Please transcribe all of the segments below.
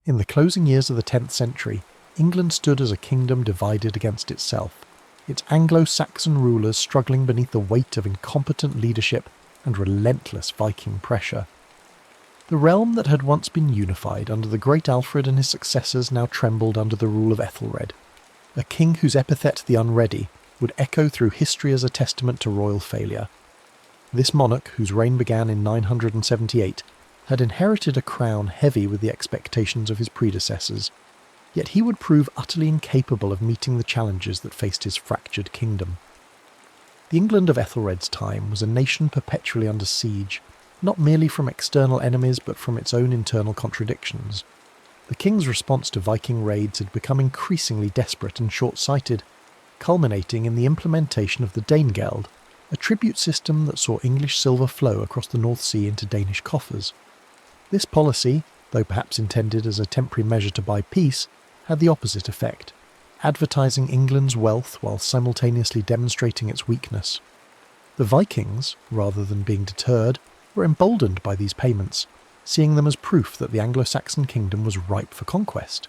In the closing years of the 10th century, England stood as a kingdom divided against itself, its Anglo-Saxon rulers struggling beneath the weight of incompetent leadership and relentless Viking pressure. The realm that had once been unified under the great Alfred and his successors now trembled under the rule of Ethelred, a king whose epithet the Unready would echo through history as a testament to royal failure. This monarch, whose reign began in 978, had inherited a crown heavy with the expectations of his predecessors, yet he would prove utterly incapable of meeting the challenges that faced his fractured kingdom. The England of Ethelred's time was a nation perpetually under siege, not merely from external enemies but from its own internal contradictions. The king's response to Viking raids had become increasingly desperate and short-sighted, culminating in the implementation of the Danegeld, a tribute system that saw English silver flow across the North Sea into Danish coffers. This policy, though perhaps intended as a temporary measure to buy peace, had the opposite effect, advertising England's wealth while simultaneously demonstrating its weakness. The Vikings, rather than being deterred, were emboldened by these payments, seeing them as proof that the Anglo-Saxon kingdom was ripe for conquest.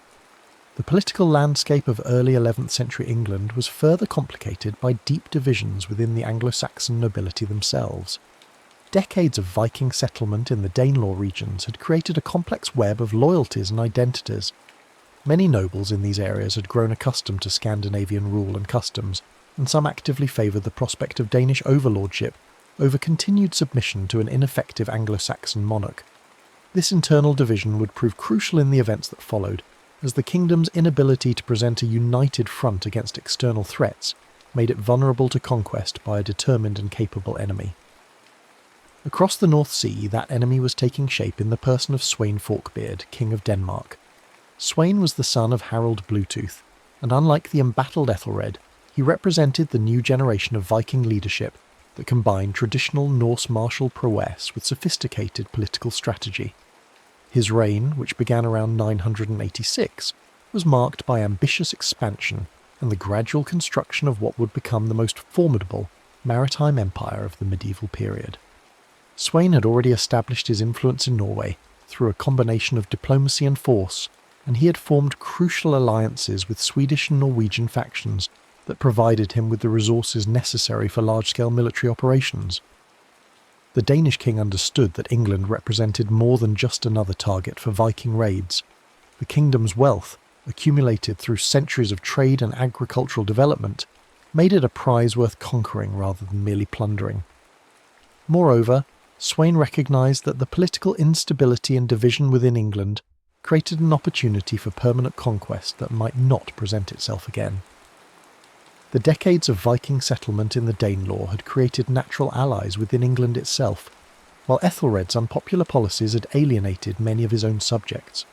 The political landscape of early 11th century England was further complicated by deep divisions within the Anglo-Saxon nobility themselves. Decades of Viking settlement in the Danelaw regions had created a complex web of loyalties and identities. Many nobles in these areas had grown accustomed to Scandinavian rule and customs, and some actively favoured the prospect of Danish overlordship over continued submission to an ineffective Anglo-Saxon monarch. This internal division would prove crucial in the events that followed, as the kingdom's inability to present a united front against external threats made it vulnerable to conquest by a determined and capable enemy. Across the North Sea, that enemy was taking shape in the person of Sweyn Forkbeard, King of Denmark. Sweyn was the son of Harold Bluetooth, and unlike the embattled Ethelred, he represented the new generation of Viking leadership that combined traditional Norse martial prowess with sophisticated political strategy. His reign, which began around 986, was marked by ambitious expansion and the gradual construction of what would become the most formidable maritime empire of the medieval period. Sweyn had already established his influence in Norway through a combination of diplomacy and force, and he had formed crucial alliances with Swedish and Norwegian factions that provided him with the resources necessary for large-scale military operations. The Danish king understood that England represented more than just another target for Viking raids. The kingdom's wealth, accumulated through centuries of trade and agricultural development, made it a prize worth conquering rather than merely plundering. Moreover, Sweyn recognised that the political instability and division within England created an opportunity for permanent conquest that might not present itself again. The decades of Viking settlement in the Danelaw had created natural allies within England itself, while Ethelred's unpopular policies had alienated many of his own subjects.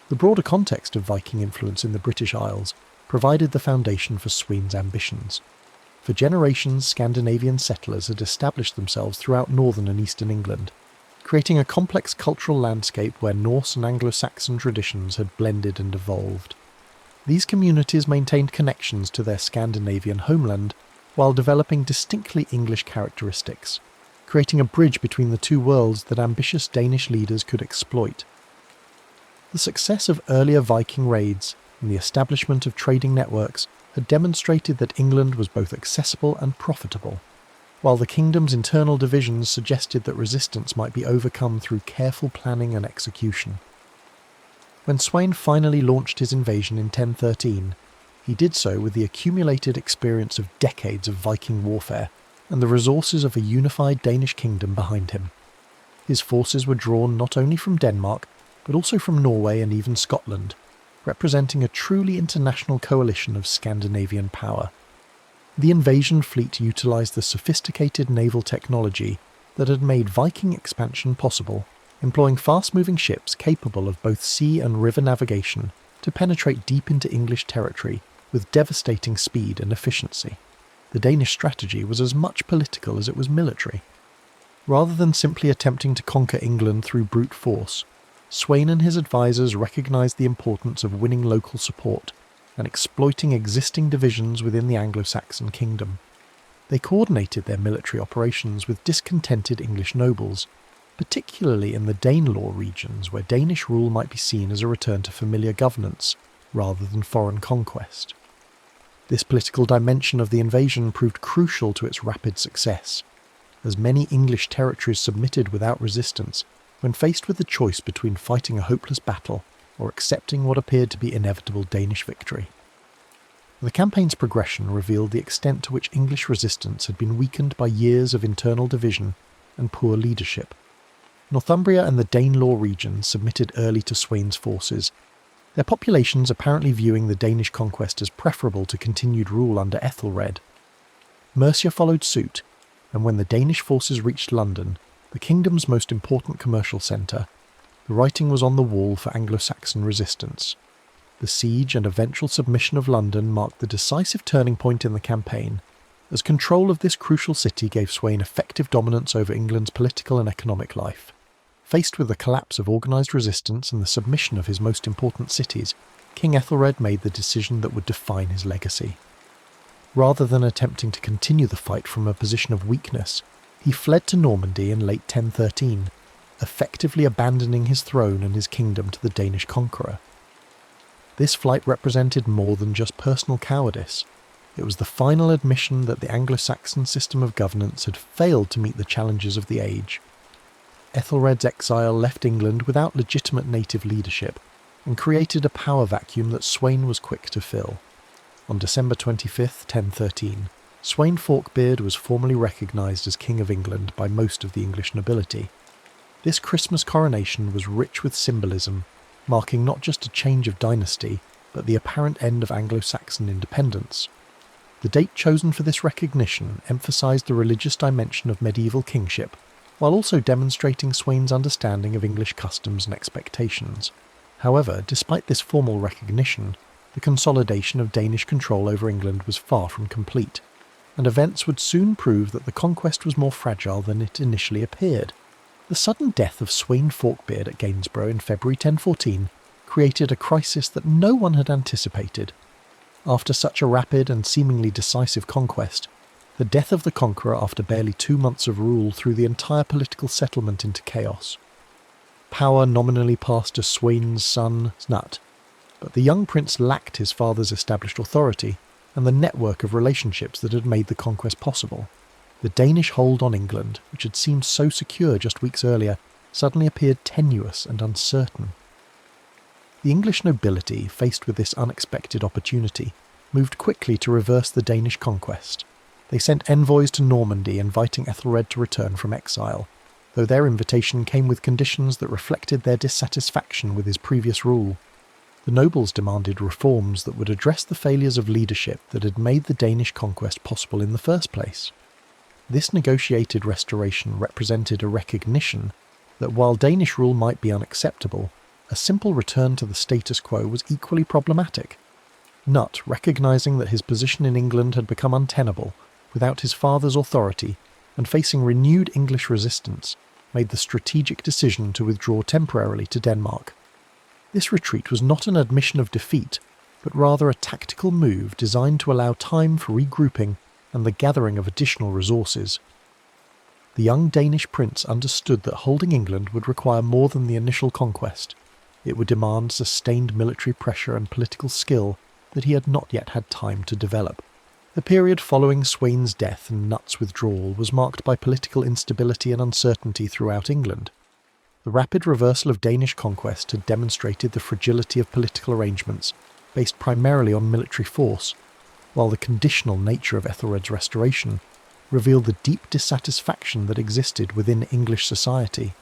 The broader context of Viking influence in the British Isles provided the foundation for Sweyn's ambitions. For generations, Scandinavian settlers had established themselves throughout northern and eastern England, creating a complex cultural landscape where Norse and Anglo-Saxon traditions had blended and evolved. These communities maintained connections to their Scandinavian homeland while developing distinctly English characteristics, creating a bridge between the two worlds that ambitious Danish leaders could exploit. The success of earlier Viking raids and the establishment of trading networks had demonstrated that England was both accessible and profitable, while the kingdom's internal divisions suggested that resistance might be overcome through careful planning and execution. When Sweyn finally launched his invasion in 1013, he did so with the accumulated experience of decades of Viking warfare and the resources of a unified Danish kingdom behind him. His forces were drawn not only from Denmark, but also from Norway and even Scotland, representing a truly international coalition of Scandinavian power. The invasion fleet utilised the sophisticated naval technology that had made Viking expansion possible, employing fast-moving ships capable of both sea and river navigation to penetrate deep into English territory with devastating speed and efficiency. The Danish strategy was as much political as it was military. Rather than simply attempting to conquer England through brute force, Sweyn and his advisors recognised the importance of winning local support and exploiting existing divisions within the Anglo-Saxon kingdom. They coordinated their military operations with discontented English nobles, particularly in the Danelaw regions where Danish rule might be seen as a return to familiar governance rather than foreign conquest. This political dimension of the invasion proved crucial to its rapid success, as many English territories submitted without resistance when faced with the choice between fighting a hopeless battle or accepting what appeared to be inevitable Danish victory. The campaign's progression revealed the extent to which English resistance had been weakened by years of internal division and poor leadership. Northumbria and the Danelaw region submitted early to Sweyn's forces, their populations apparently viewing the Danish conquest as preferable to continued rule under Ethelred. Mercia followed suit, and when the Danish forces reached London, the kingdom's most important commercial centre, the writing was on the wall for Anglo-Saxon resistance. The siege and eventual submission of London marked the decisive turning point in the campaign, as control of this crucial city gave Sweyn effective dominance over England's political and economic life. Faced with the collapse of organised resistance and the submission of his most important cities, King Ethelred made the decision that would define his legacy. Rather than attempting to continue the fight from a position of weakness, he fled to Normandy in late 1013, effectively abandoning his throne and his kingdom to the Danish conqueror. This flight represented more than just personal cowardice. It was the final admission that the Anglo-Saxon system of governance had failed to meet the challenges of the age. Ethelred's exile left England without legitimate native leadership and created a power vacuum that Sweyn was quick to fill. On December 25, 1013, Sweyn Forkbeard was formally recognised as King of England by most of the English nobility. This Christmas coronation was rich with symbolism, marking not just a change of dynasty, but the apparent end of Anglo-Saxon independence. The date chosen for this recognition emphasised the religious dimension of medieval kingship, while also demonstrating Sweyn's understanding of English customs and expectations. However, despite this formal recognition, the consolidation of Danish control over England was far from complete, and events would soon prove that the conquest was more fragile than it initially appeared. The sudden death of Sweyn Forkbeard at Gainsborough in February 1014 created a crisis that no one had anticipated. After such a rapid and seemingly decisive conquest, the death of the conqueror after barely 2 months of rule threw the entire political settlement into chaos. Power nominally passed to Sweyn's son Snut, but the young prince lacked his father's established authority and the network of relationships that had made the conquest possible. The Danish hold on England, which had seemed so secure just weeks earlier, suddenly appeared tenuous and uncertain. The English nobility, faced with this unexpected opportunity, moved quickly to reverse the Danish conquest. They sent envoys to Normandy inviting Ethelred to return from exile, though their invitation came with conditions that reflected their dissatisfaction with his previous rule. The nobles demanded reforms that would address the failures of leadership that had made the Danish conquest possible in the first place. This negotiated restoration represented a recognition that while Danish rule might be unacceptable, a simple return to the status quo was equally problematic. Nut, recognising that his position in England had become untenable, without his father's authority, and facing renewed English resistance, made the strategic decision to withdraw temporarily to Denmark. This retreat was not an admission of defeat, but rather a tactical move designed to allow time for regrouping and the gathering of additional resources. The young Danish prince understood that holding England would require more than the initial conquest. It would demand sustained military pressure and political skill that he had not yet had time to develop. The period following Sweyn's death and Nut's withdrawal was marked by political instability and uncertainty throughout England. The rapid reversal of Danish conquest had demonstrated the fragility of political arrangements, based primarily on military force, while the conditional nature of Ethelred's restoration revealed the deep dissatisfaction that existed within English society.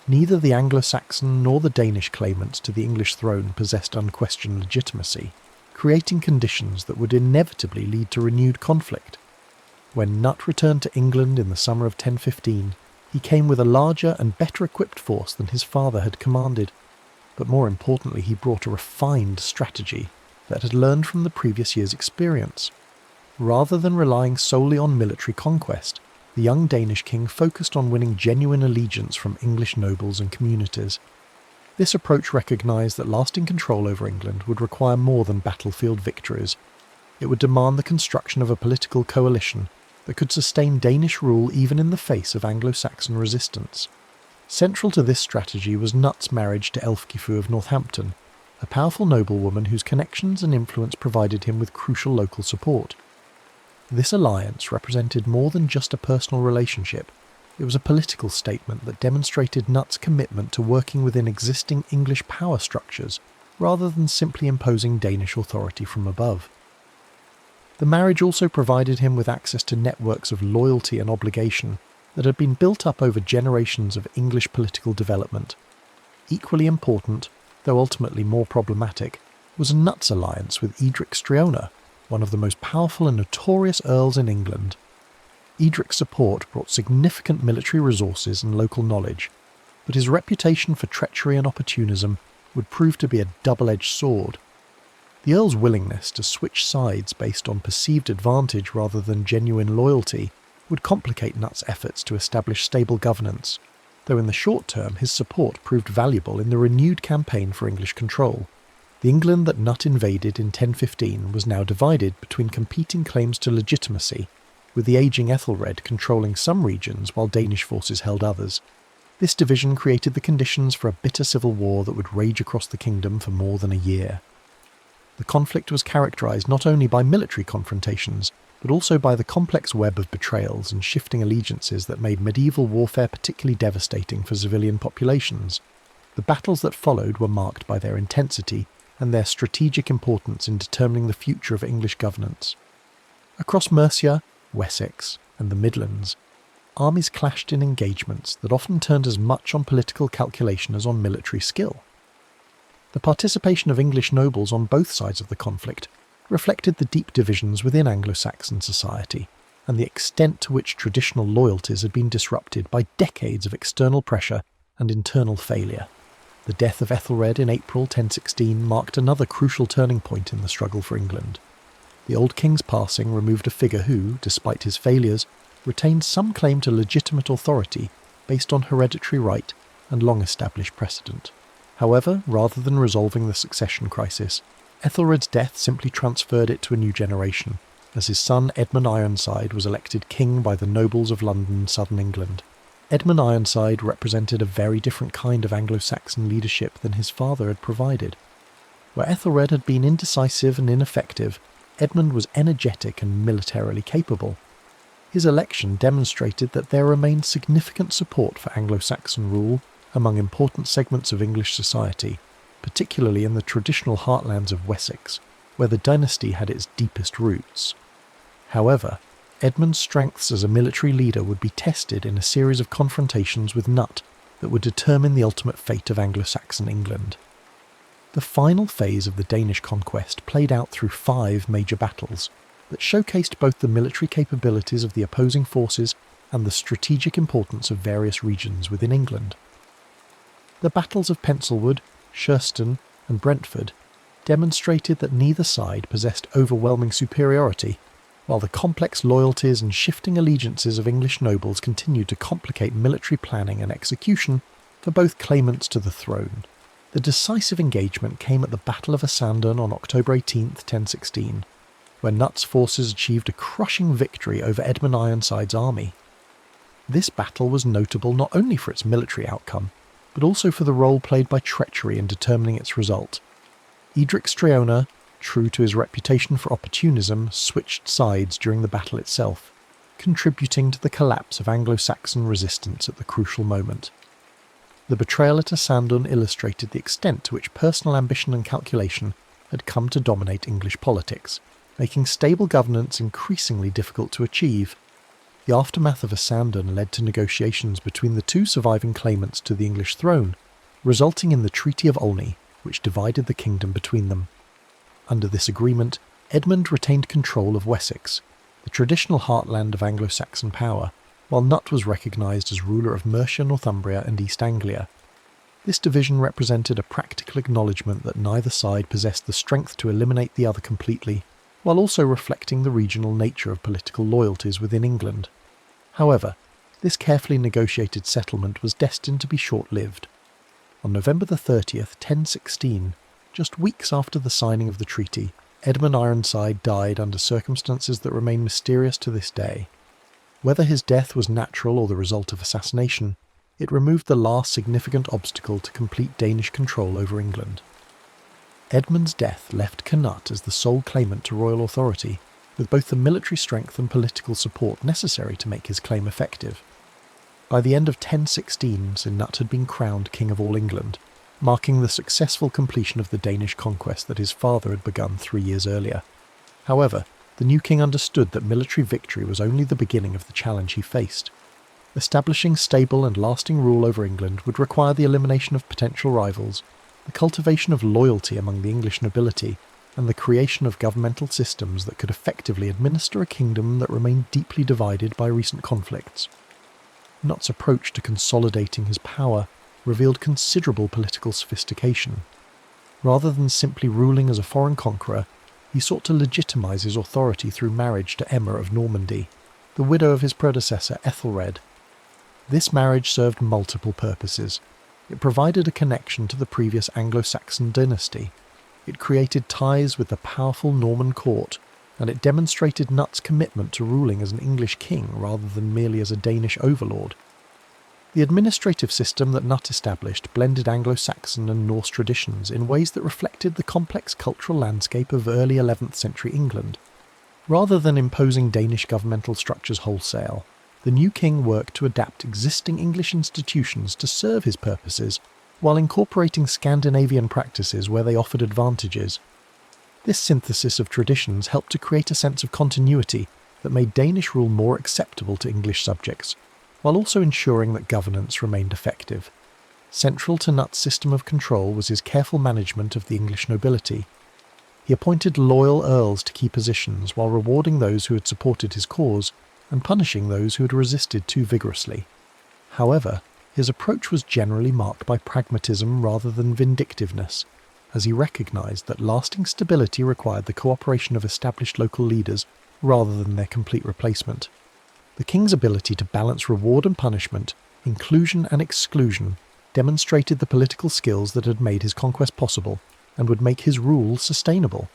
Neither the Anglo-Saxon nor the Danish claimants to the English throne possessed unquestioned legitimacy, creating conditions that would inevitably lead to renewed conflict. When Nut returned to England in the summer of 1015, he came with a larger and better equipped force than his father had commanded, but more importantly he brought a refined strategy that had learned from the previous year's experience. Rather than relying solely on military conquest, the young Danish king focused on winning genuine allegiance from English nobles and communities. This approach recognised that lasting control over England would require more than battlefield victories. It would demand the construction of a political coalition that could sustain Danish rule even in the face of Anglo-Saxon resistance. Central to this strategy was Knut's marriage to Elfgifu of Northampton, a powerful noblewoman whose connections and influence provided him with crucial local support. This alliance represented more than just a personal relationship. It was a political statement that demonstrated Knut's commitment to working within existing English power structures rather than simply imposing Danish authority from above. The marriage also provided him with access to networks of loyalty and obligation that had been built up over generations of English political development. Equally important, though ultimately more problematic, was Knut's alliance with Edric Streona, one of the most powerful and notorious earls in England. Edric's support brought significant military resources and local knowledge, but his reputation for treachery and opportunism would prove to be a double-edged sword. The Earl's willingness to switch sides based on perceived advantage rather than genuine loyalty would complicate Knut's efforts to establish stable governance, though in the short term his support proved valuable in the renewed campaign for English control. The England that Knut invaded in 1015 was now divided between competing claims to legitimacy, with the ageing Ethelred controlling some regions while Danish forces held others. This division created the conditions for a bitter civil war that would rage across the kingdom for more than a year. The conflict was characterised not only by military confrontations, but also by the complex web of betrayals and shifting allegiances that made medieval warfare particularly devastating for civilian populations. The battles that followed were marked by their intensity and their strategic importance in determining the future of English governance. Across Mercia, Wessex, and the Midlands, armies clashed in engagements that often turned as much on political calculation as on military skill. The participation of English nobles on both sides of the conflict reflected the deep divisions within Anglo-Saxon society, and the extent to which traditional loyalties had been disrupted by decades of external pressure and internal failure. The death of Ethelred in April 1016 marked another crucial turning point in the struggle for England. The old king's passing removed a figure who, despite his failures, retained some claim to legitimate authority based on hereditary right and long-established precedent. However, rather than resolving the succession crisis, Ethelred's death simply transferred it to a new generation, as his son Edmund Ironside was elected king by the nobles of London and southern England. Edmund Ironside represented a very different kind of Anglo-Saxon leadership than his father had provided. Where Ethelred had been indecisive and ineffective, Edmund was energetic and militarily capable. His election demonstrated that there remained significant support for Anglo-Saxon rule among important segments of English society, particularly in the traditional heartlands of Wessex, where the dynasty had its deepest roots. However, Edmund's strengths as a military leader would be tested in a series of confrontations with Knut that would determine the ultimate fate of Anglo-Saxon England. The final phase of the Danish conquest played out through 5 major battles that showcased both the military capabilities of the opposing forces and the strategic importance of various regions within England. The battles of Penselwood, Schurston, and Brentford demonstrated that neither side possessed overwhelming superiority, while the complex loyalties and shifting allegiances of English nobles continued to complicate military planning and execution for both claimants to the throne. The decisive engagement came at the Battle of Asandun on October 18, 1016, where Knut's forces achieved a crushing victory over Edmund Ironside's army. This battle was notable not only for its military outcome, but also for the role played by treachery in determining its result. Edric Streona, true to his reputation for opportunism, switched sides during the battle itself, contributing to the collapse of Anglo-Saxon resistance at the crucial moment. The betrayal at Asandun illustrated the extent to which personal ambition and calculation had come to dominate English politics, making stable governance increasingly difficult to achieve. The aftermath of Asandun led to negotiations between the 2 surviving claimants to the English throne, resulting in the Treaty of Olney, which divided the kingdom between them. Under this agreement, Edmund retained control of Wessex, the traditional heartland of Anglo-Saxon power, while Knut was recognised as ruler of Mercia, Northumbria and East Anglia. This division represented a practical acknowledgement that neither side possessed the strength to eliminate the other completely, while also reflecting the regional nature of political loyalties within England. However, this carefully negotiated settlement was destined to be short-lived. On November 30th, 1016, just weeks after the signing of the treaty, Edmund Ironside died under circumstances that remain mysterious to this day. Whether his death was natural or the result of assassination, It removed the last significant obstacle to complete Danish control over England. Edmund's death left Cnut as the sole claimant to royal authority, with both the military strength and political support necessary to make his claim effective. By the end of 1016, Cnut had been crowned King of all England, marking the successful completion of the Danish conquest that his father had begun 3 years earlier. However, the new king understood that military victory was only the beginning of the challenge he faced. Establishing stable and lasting rule over England would require the elimination of potential rivals, the cultivation of loyalty among the English nobility, and the creation of governmental systems that could effectively administer a kingdom that remained deeply divided by recent conflicts. Cnut's approach to consolidating his power revealed considerable political sophistication. Rather than simply ruling as a foreign conqueror, he sought to legitimize his authority through marriage to Emma of Normandy, the widow of his predecessor Ethelred. This marriage served multiple purposes. It provided a connection to the previous Anglo-Saxon dynasty. It created ties with the powerful Norman court, and it demonstrated Cnut's commitment to ruling as an English king rather than merely as a Danish overlord. The administrative system that Cnut established blended Anglo-Saxon and Norse traditions in ways that reflected the complex cultural landscape of early 11th century England. Rather than imposing Danish governmental structures wholesale, the new king worked to adapt existing English institutions to serve his purposes, while incorporating Scandinavian practices where they offered advantages. This synthesis of traditions helped to create a sense of continuity that made Danish rule more acceptable to English subjects, while also ensuring that governance remained effective. Central to Cnut's system of control was his careful management of the English nobility. He appointed loyal earls to key positions while rewarding those who had supported his cause and punishing those who had resisted too vigorously. However, his approach was generally marked by pragmatism rather than vindictiveness, as he recognised that lasting stability required the cooperation of established local leaders rather than their complete replacement. The king's ability to balance reward and punishment, inclusion and exclusion, demonstrated the political skills that had made his conquest possible and would make his rule sustainable.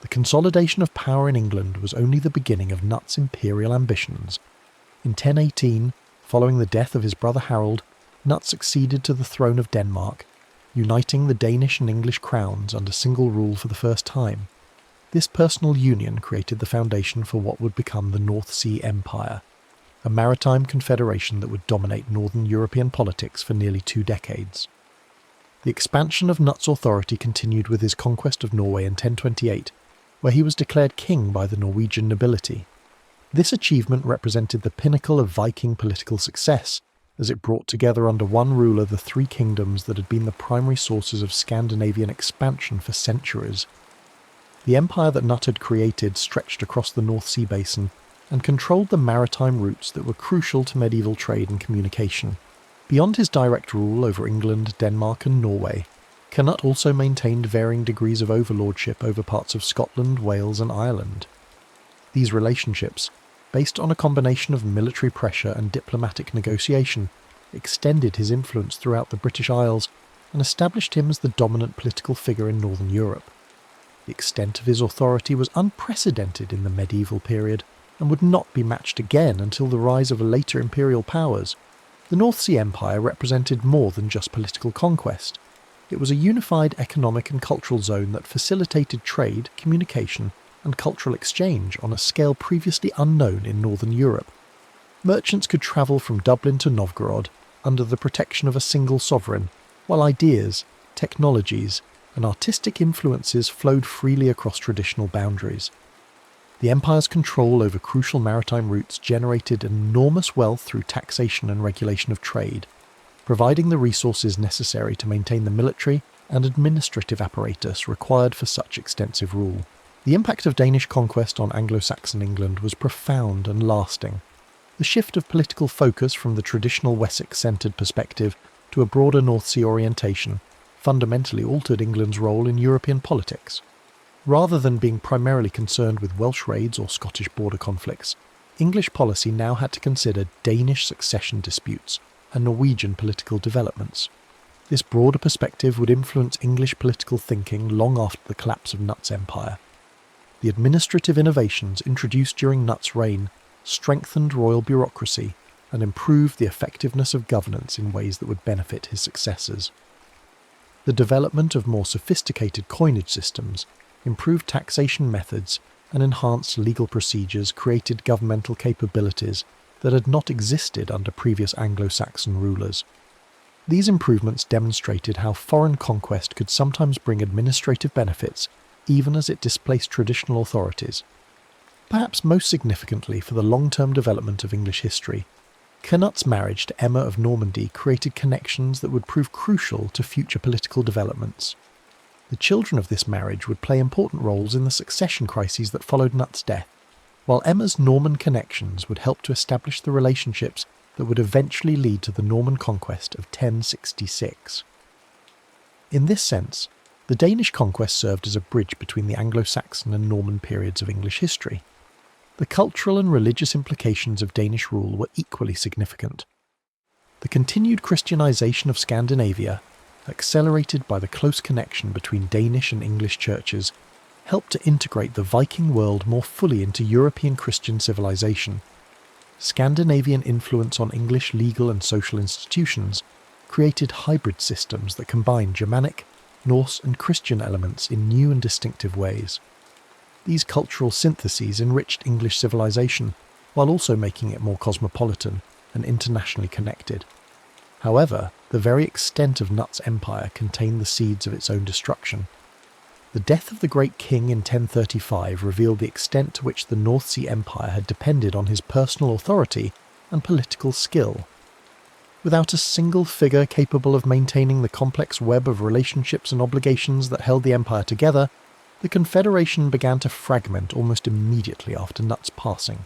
The consolidation of power in England was only the beginning of Cnut's imperial ambitions. In 1018, following the death of his brother Harold, Cnut succeeded to the throne of Denmark, uniting the Danish and English crowns under single rule for the first time. This personal union created the foundation for what would become the North Sea Empire, a maritime confederation that would dominate northern European politics for nearly 2 decades. The expansion of Cnut's authority continued with his conquest of Norway in 1028, where he was declared king by the Norwegian nobility. This achievement represented the pinnacle of Viking political success, as it brought together under one ruler the 3 kingdoms that had been the primary sources of Scandinavian expansion for centuries. The empire that Cnut had created stretched across the North Sea basin and controlled the maritime routes that were crucial to medieval trade and communication. Beyond his direct rule over England, Denmark and Norway, Cnut also maintained varying degrees of overlordship over parts of Scotland, Wales and Ireland. These relationships, based on a combination of military pressure and diplomatic negotiation, extended his influence throughout the British Isles and established him as the dominant political figure in Northern Europe. The extent of his authority was unprecedented in the medieval period and would not be matched again until the rise of later imperial powers. The North Sea Empire represented more than just political conquest. It was a unified economic and cultural zone that facilitated trade, communication, and cultural exchange on a scale previously unknown in Northern Europe. Merchants could travel from Dublin to Novgorod under the protection of a single sovereign, while ideas, technologies, and artistic influences flowed freely across traditional boundaries. The empire's control over crucial maritime routes generated enormous wealth through taxation and regulation of trade, providing the resources necessary to maintain the military and administrative apparatus required for such extensive rule. The impact of Danish conquest on Anglo-Saxon England was profound and lasting. The shift of political focus from the traditional Wessex-centred perspective to a broader North Sea orientation fundamentally altered England's role in European politics. Rather than being primarily concerned with Welsh raids or Scottish border conflicts, English policy now had to consider Danish succession disputes and Norwegian political developments. This broader perspective would influence English political thinking long after the collapse of Cnut's empire. The administrative innovations introduced during Cnut's reign strengthened royal bureaucracy and improved the effectiveness of governance in ways that would benefit his successors. The development of more sophisticated coinage systems, improved taxation methods, and enhanced legal procedures created governmental capabilities that had not existed under previous Anglo-Saxon rulers. These improvements demonstrated how foreign conquest could sometimes bring administrative benefits even as it displaced traditional authorities. Perhaps most significantly for the long-term development of English history, Cnut's marriage to Emma of Normandy created connections that would prove crucial to future political developments. The children of this marriage would play important roles in the succession crises that followed Cnut's death, while Emma's Norman connections would help to establish the relationships that would eventually lead to the Norman conquest of 1066. In this sense, the Danish conquest served as a bridge between the Anglo-Saxon and Norman periods of English history. The cultural and religious implications of Danish rule were equally significant. The continued Christianization of Scandinavia, accelerated by the close connection between Danish and English churches, helped to integrate the Viking world more fully into European Christian civilization. Scandinavian influence on English legal and social institutions created hybrid systems that combined Germanic, Norse and Christian elements in new and distinctive ways. These cultural syntheses enriched English civilization, while also making it more cosmopolitan and internationally connected. However, the very extent of Cnut's empire contained the seeds of its own destruction. The death of the great king in 1035 revealed the extent to which the North Sea Empire had depended on his personal authority and political skill. Without a single figure capable of maintaining the complex web of relationships and obligations that held the empire together, the Confederation began to fragment almost immediately after Cnut's passing.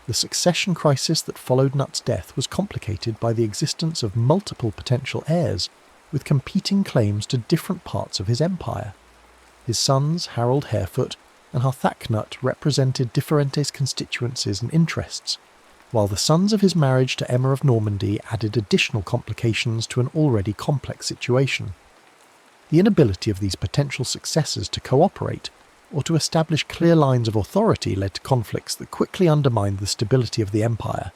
The succession crisis that followed Cnut's death was complicated by the existence of multiple potential heirs, with competing claims to different parts of his empire. His sons, Harold Harefoot and Harthacnut, represented differentes constituencies and interests, while the sons of his marriage to Emma of Normandy added additional complications to an already complex situation. The inability of these potential successors to cooperate or to establish clear lines of authority led to conflicts that quickly undermined the stability of the empire.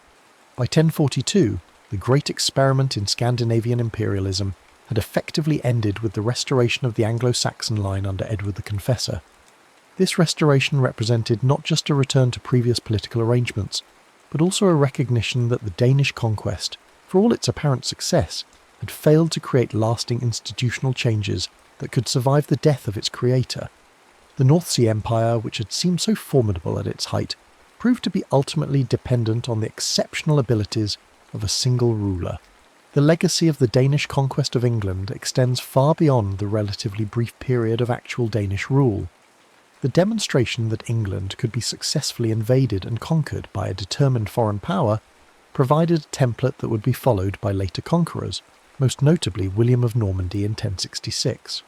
By 1042, the great experiment in Scandinavian imperialism had effectively ended with the restoration of the Anglo-Saxon line under Edward the Confessor. This restoration represented not just a return to previous political arrangements, but also a recognition that the Danish conquest, for all its apparent success, had failed to create lasting institutional changes that could survive the death of its creator. The North Sea Empire, which had seemed so formidable at its height, proved to be ultimately dependent on the exceptional abilities of a single ruler. The legacy of the Danish conquest of England extends far beyond the relatively brief period of actual Danish rule. The demonstration that England could be successfully invaded and conquered by a determined foreign power provided a template that would be followed by later conquerors, most notably William of Normandy in 1066.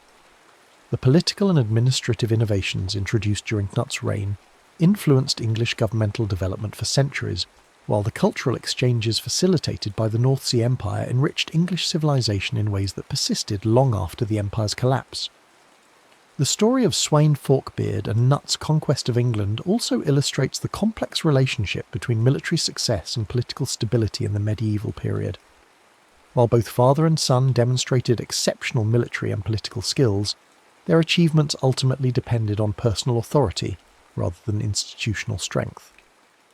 The political and administrative innovations introduced during Cnut's reign influenced English governmental development for centuries, while the cultural exchanges facilitated by the North Sea Empire enriched English civilization in ways that persisted long after the empire's collapse. The story of Sweyn Forkbeard and Cnut's conquest of England also illustrates the complex relationship between military success and political stability in the medieval period. While both father and son demonstrated exceptional military and political skills, their achievements ultimately depended on personal authority rather than institutional strength.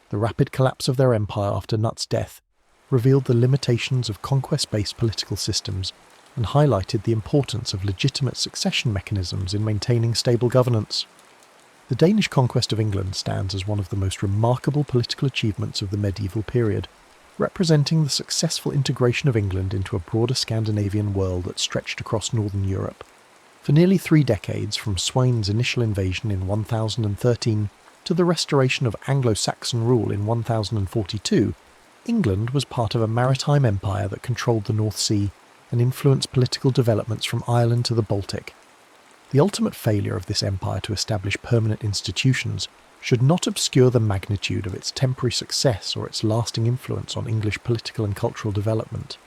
The rapid collapse of their empire after Cnut's death revealed the limitations of conquest-based political systems and highlighted the importance of legitimate succession mechanisms in maintaining stable governance. The Danish conquest of England stands as one of the most remarkable political achievements of the medieval period, representing the successful integration of England into a broader Scandinavian world that stretched across northern Europe. For nearly 3 decades, from Sweyn's initial invasion in 1013 to the restoration of Anglo-Saxon rule in 1042, England was part of a maritime empire that controlled the North Sea and influenced political developments from Ireland to the Baltic. The ultimate failure of this empire to establish permanent institutions should not obscure the magnitude of its temporary success or its lasting influence on English political and cultural development.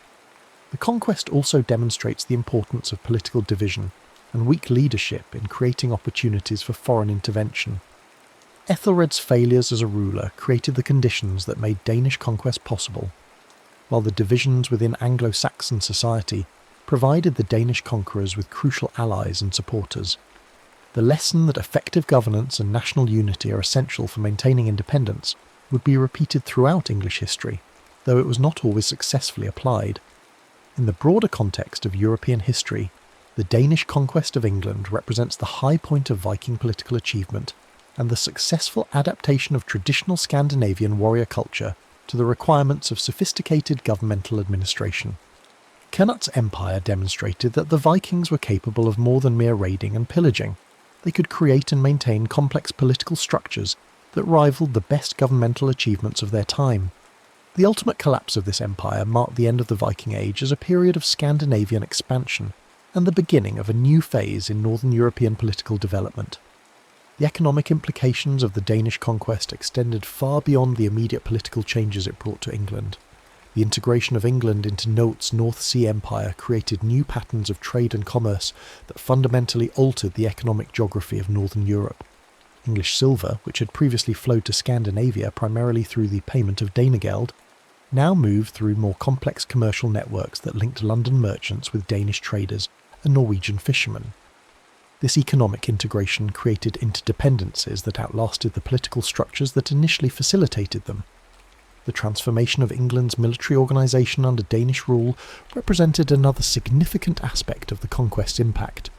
The conquest also demonstrates the importance of political division and weak leadership in creating opportunities for foreign intervention. Ethelred's failures as a ruler created the conditions that made Danish conquest possible, while the divisions within Anglo-Saxon society provided the Danish conquerors with crucial allies and supporters. The lesson that effective governance and national unity are essential for maintaining independence would be repeated throughout English history, though it was not always successfully applied. In the broader context of European history, the Danish conquest of England represents the high point of Viking political achievement and the successful adaptation of traditional Scandinavian warrior culture to the requirements of sophisticated governmental administration. Cnut's empire demonstrated that the Vikings were capable of more than mere raiding and pillaging. They could create and maintain complex political structures that rivaled the best governmental achievements of their time. The ultimate collapse of this empire marked the end of the Viking Age as a period of Scandinavian expansion and the beginning of a new phase in Northern European political development. The economic implications of the Danish conquest extended far beyond the immediate political changes it brought to England. The integration of England into Knut's North Sea Empire created new patterns of trade and commerce that fundamentally altered the economic geography of Northern Europe. English silver, which had previously flowed to Scandinavia primarily through the payment of Danegeld, now moved through more complex commercial networks that linked London merchants with Danish traders and Norwegian fishermen. This economic integration created interdependencies that outlasted the political structures that initially facilitated them. The transformation of England's military organisation under Danish rule represented another significant aspect of the conquest's impact.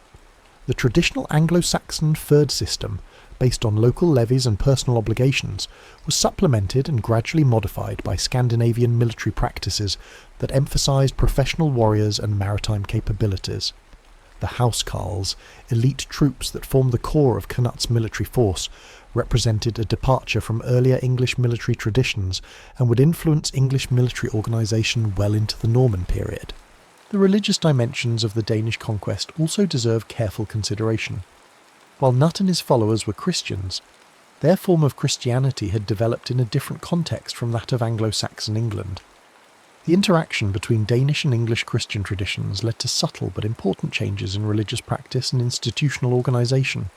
The traditional Anglo-Saxon fyrd system, based on local levies and personal obligations, was supplemented and gradually modified by Scandinavian military practices that emphasised professional warriors and maritime capabilities. The housecarls, elite troops that formed the core of Cnut's military force, represented a departure from earlier English military traditions and would influence English military organisation well into the Norman period. The religious dimensions of the Danish conquest also deserve careful consideration. While Knut and his followers were Christians, their form of Christianity had developed in a different context from that of Anglo-Saxon England. The interaction between Danish and English Christian traditions led to subtle but important changes in religious practice and institutional organisation.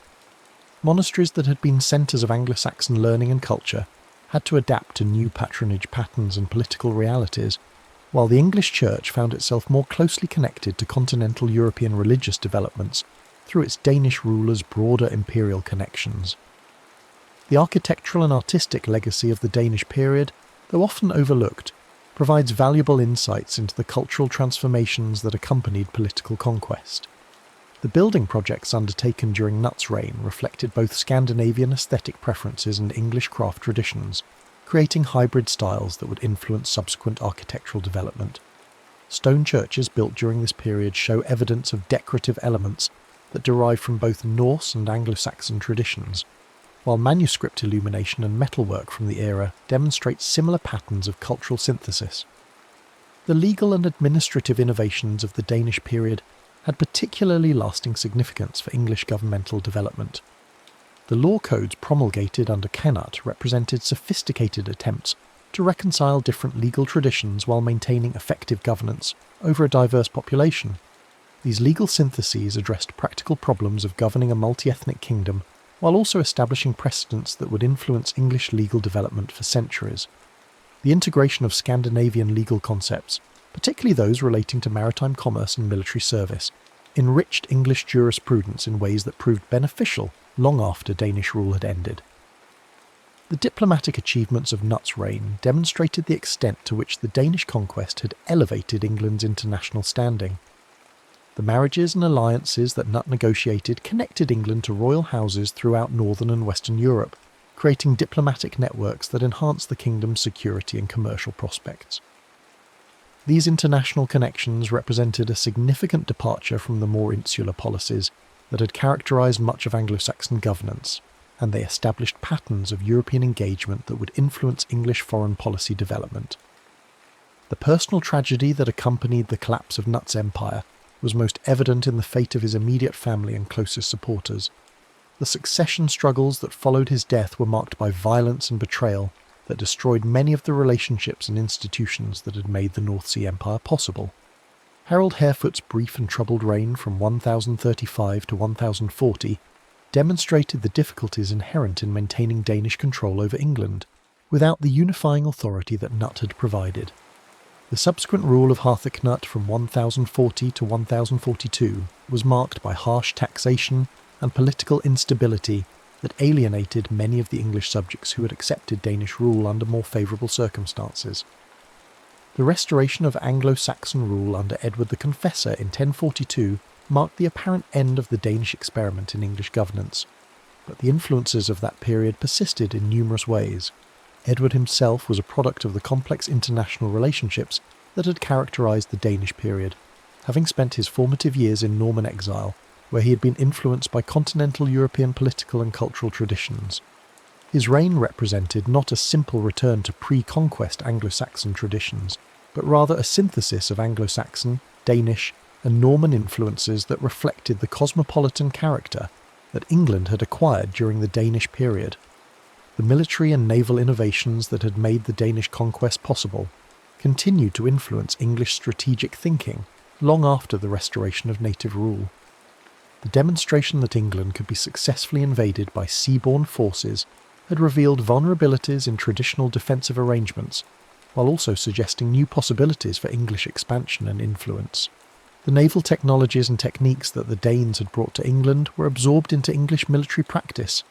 Monasteries that had been centres of Anglo-Saxon learning and culture had to adapt to new patronage patterns and political realities, while the English Church found itself more closely connected to continental European religious developments through its Danish rulers' broader imperial connections. The architectural and artistic legacy of the Danish period, though often overlooked, provides valuable insights into the cultural transformations that accompanied political conquest. The building projects undertaken during Knut's reign reflected both Scandinavian aesthetic preferences and English craft traditions, creating hybrid styles that would influence subsequent architectural development. Stone churches built during this period show evidence of decorative elements that derive from both Norse and Anglo-Saxon traditions, while manuscript illumination and metalwork from the era demonstrate similar patterns of cultural synthesis. The legal and administrative innovations of the Danish period had particularly lasting significance for English governmental development. The law codes promulgated under Cnut represented sophisticated attempts to reconcile different legal traditions while maintaining effective governance over a diverse population. These legal syntheses addressed practical problems of governing a multi-ethnic kingdom while also establishing precedents that would influence English legal development for centuries. The integration of Scandinavian legal concepts, particularly those relating to maritime commerce and military service, enriched English jurisprudence in ways that proved beneficial long after Danish rule had ended. The diplomatic achievements of Knut's reign demonstrated the extent to which the Danish conquest had elevated England's international standing. The marriages and alliances that Knut negotiated connected England to royal houses throughout northern and western Europe, creating diplomatic networks that enhanced the kingdom's security and commercial prospects. These international connections represented a significant departure from the more insular policies that had characterised much of Anglo-Saxon governance, and they established patterns of European engagement that would influence English foreign policy development. The personal tragedy that accompanied the collapse of Knut's empire was most evident in the fate of his immediate family and closest supporters. The succession struggles that followed his death were marked by violence and betrayal that destroyed many of the relationships and institutions that had made the North Sea Empire possible. Harold Harefoot's brief and troubled reign from 1035 to 1040 demonstrated the difficulties inherent in maintaining Danish control over England, without the unifying authority that Knut had provided. The subsequent rule of Harthacnut from 1040 to 1042 was marked by harsh taxation and political instability that alienated many of the English subjects who had accepted Danish rule under more favourable circumstances. The restoration of Anglo-Saxon rule under Edward the Confessor in 1042 marked the apparent end of the Danish experiment in English governance, but the influences of that period persisted in numerous ways. Edward himself was a product of the complex international relationships that had characterised the Danish period, having spent his formative years in Norman exile, where he had been influenced by continental European political and cultural traditions. His reign represented not a simple return to pre-conquest Anglo-Saxon traditions, but rather a synthesis of Anglo-Saxon, Danish, and Norman influences that reflected the cosmopolitan character that England had acquired during the Danish period. The military and naval innovations that had made the Danish conquest possible continued to influence English strategic thinking long after the restoration of native rule. The demonstration that England could be successfully invaded by seaborne forces had revealed vulnerabilities in traditional defensive arrangements, while also suggesting new possibilities for English expansion and influence. The naval technologies and techniques that the Danes had brought to England were absorbed into English military practice,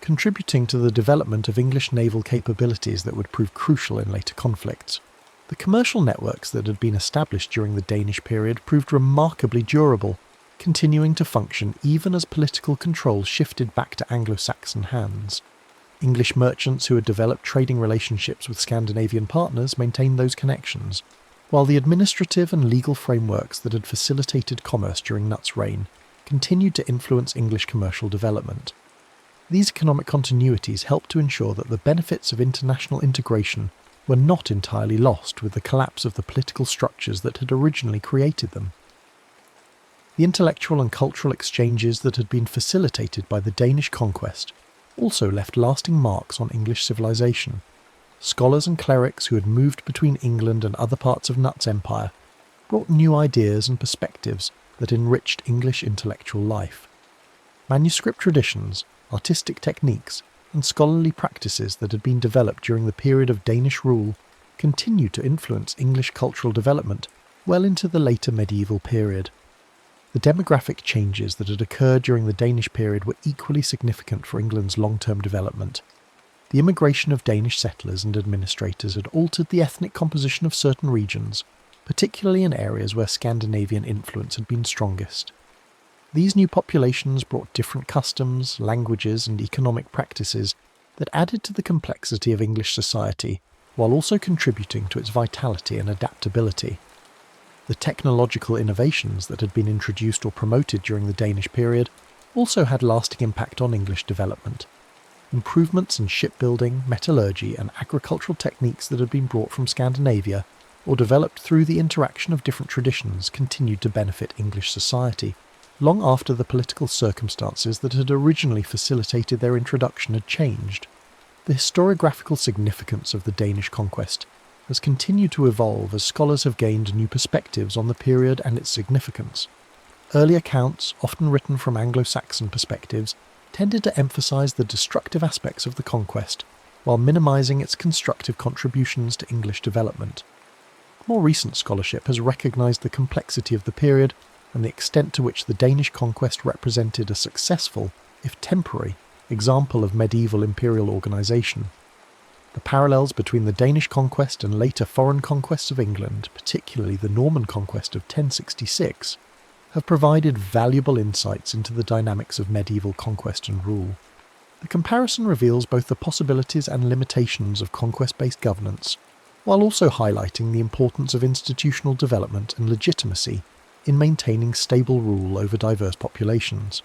contributing to the development of English naval capabilities that would prove crucial in later conflicts. The commercial networks that had been established during the Danish period proved remarkably durable, continuing to function even as political control shifted back to Anglo-Saxon hands. English merchants who had developed trading relationships with Scandinavian partners maintained those connections, while the administrative and legal frameworks that had facilitated commerce during Knut's reign continued to influence English commercial development. These economic continuities helped to ensure that the benefits of international integration were not entirely lost with the collapse of the political structures that had originally created them. The intellectual and cultural exchanges that had been facilitated by the Danish conquest also left lasting marks on English civilization. Scholars and clerics who had moved between England and other parts of Knut's empire brought new ideas and perspectives that enriched English intellectual life. Manuscript traditions, artistic techniques, and scholarly practices that had been developed during the period of Danish rule continued to influence English cultural development well into the later medieval period. The demographic changes that had occurred during the Danish period were equally significant for England's long-term development. The immigration of Danish settlers and administrators had altered the ethnic composition of certain regions, particularly in areas where Scandinavian influence had been strongest. These new populations brought different customs, languages, and economic practices that added to the complexity of English society, while also contributing to its vitality and adaptability. The technological innovations that had been introduced or promoted during the Danish period also had lasting impact on English development. Improvements in shipbuilding, metallurgy, and agricultural techniques that had been brought from Scandinavia or developed through the interaction of different traditions continued to benefit English society, long after the political circumstances that had originally facilitated their introduction had changed. The historiographical significance of the Danish conquest has continued to evolve as scholars have gained new perspectives on the period and its significance. Early accounts, often written from Anglo-Saxon perspectives, tended to emphasise the destructive aspects of the conquest, while minimising its constructive contributions to English development. More recent scholarship has recognised the complexity of the period and the extent to which the Danish conquest represented a successful, if temporary, example of medieval imperial organisation. The parallels between the Danish conquest and later foreign conquests of England, particularly the Norman conquest of 1066, have provided valuable insights into the dynamics of medieval conquest and rule. The comparison reveals both the possibilities and limitations of conquest-based governance, while also highlighting the importance of institutional development and legitimacy in maintaining stable rule over diverse populations.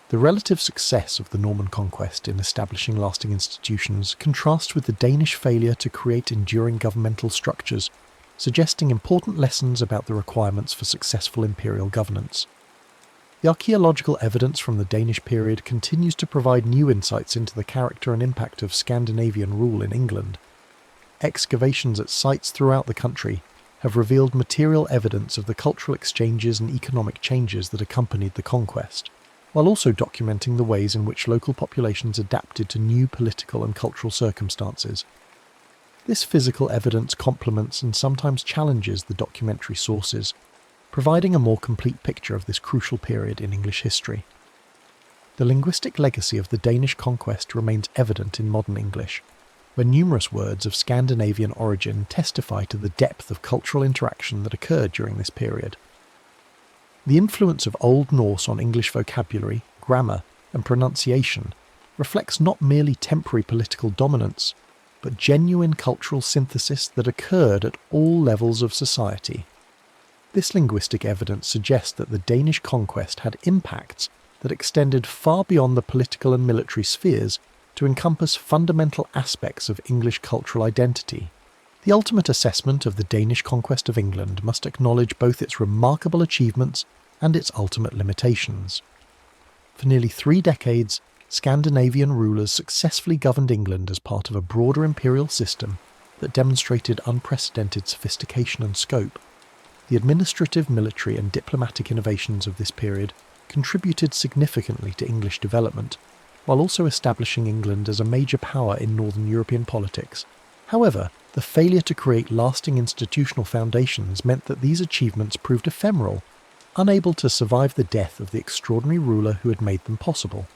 The relative success of the Norman conquest in establishing lasting institutions contrasts with the Danish failure to create enduring governmental structures, suggesting important lessons about the requirements for successful imperial governance. The archaeological evidence from the Danish period continues to provide new insights into the character and impact of Scandinavian rule in England. Excavations at sites throughout the country have revealed material evidence of the cultural exchanges and economic changes that accompanied the conquest. while also documenting the ways in which local populations adapted to new political and cultural circumstances. This physical evidence complements and sometimes challenges the documentary sources, providing a more complete picture of this crucial period in English history. The linguistic legacy of the Danish conquest remains evident in modern English, where numerous words of Scandinavian origin testify to the depth of cultural interaction that occurred during this period. The influence of Old Norse on English vocabulary, grammar, and pronunciation reflects not merely temporary political dominance, but genuine cultural synthesis that occurred at all levels of society. This linguistic evidence suggests that the Danish conquest had impacts that extended far beyond the political and military spheres to encompass fundamental aspects of English cultural identity. The ultimate assessment of the Danish conquest of England must acknowledge both its remarkable achievements and its ultimate limitations. For nearly 3 decades, Scandinavian rulers successfully governed England as part of a broader imperial system that demonstrated unprecedented sophistication and scope. The administrative, military, and diplomatic innovations of this period contributed significantly to English development, while also establishing England as a major power in Northern European politics. However, the failure to create lasting institutional foundations meant that these achievements proved ephemeral, unable to survive the death of the extraordinary ruler who had made them possible.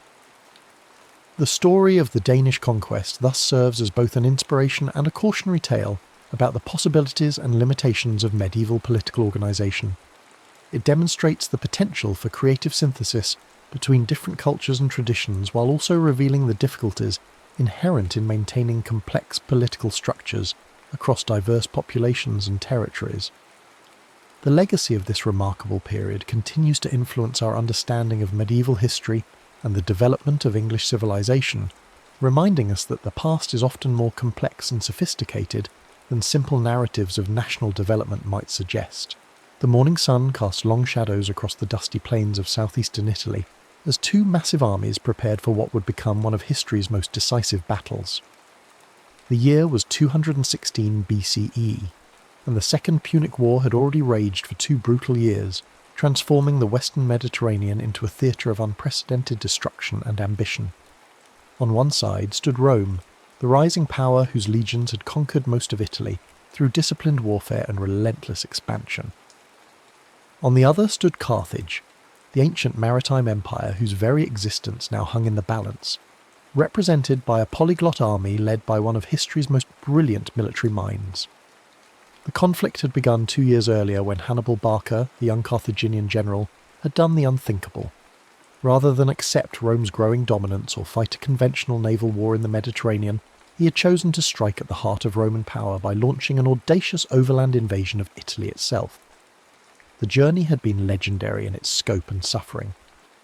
The story of the Danish conquest thus serves as both an inspiration and a cautionary tale about the possibilities and limitations of medieval political organisation. It demonstrates the potential for creative synthesis between different cultures and traditions, while also revealing the difficulties inherent in maintaining complex political structures across diverse populations and territories. The legacy of this remarkable period continues to influence our understanding of medieval history and the development of English civilization, reminding us that the past is often more complex and sophisticated than simple narratives of national development might suggest. The morning sun cast long shadows across the dusty plains of southeastern Italy as 2 massive armies prepared for what would become one of history's most decisive battles. The year was 216 BCE, and the Second Punic War had already raged for 2 brutal years, transforming the Western Mediterranean into a theatre of unprecedented destruction and ambition. On one side stood Rome, the rising power whose legions had conquered most of Italy through disciplined warfare and relentless expansion. On the other stood Carthage, the ancient maritime empire whose very existence now hung in the balance, represented by a polyglot army led by one of history's most brilliant military minds. The conflict had begun 2 years earlier when Hannibal Barca, the young Carthaginian general, had done the unthinkable. Rather than accept Rome's growing dominance or fight a conventional naval war in the Mediterranean, he had chosen to strike at the heart of Roman power by launching an audacious overland invasion of Italy itself. The journey had been legendary in its scope and suffering.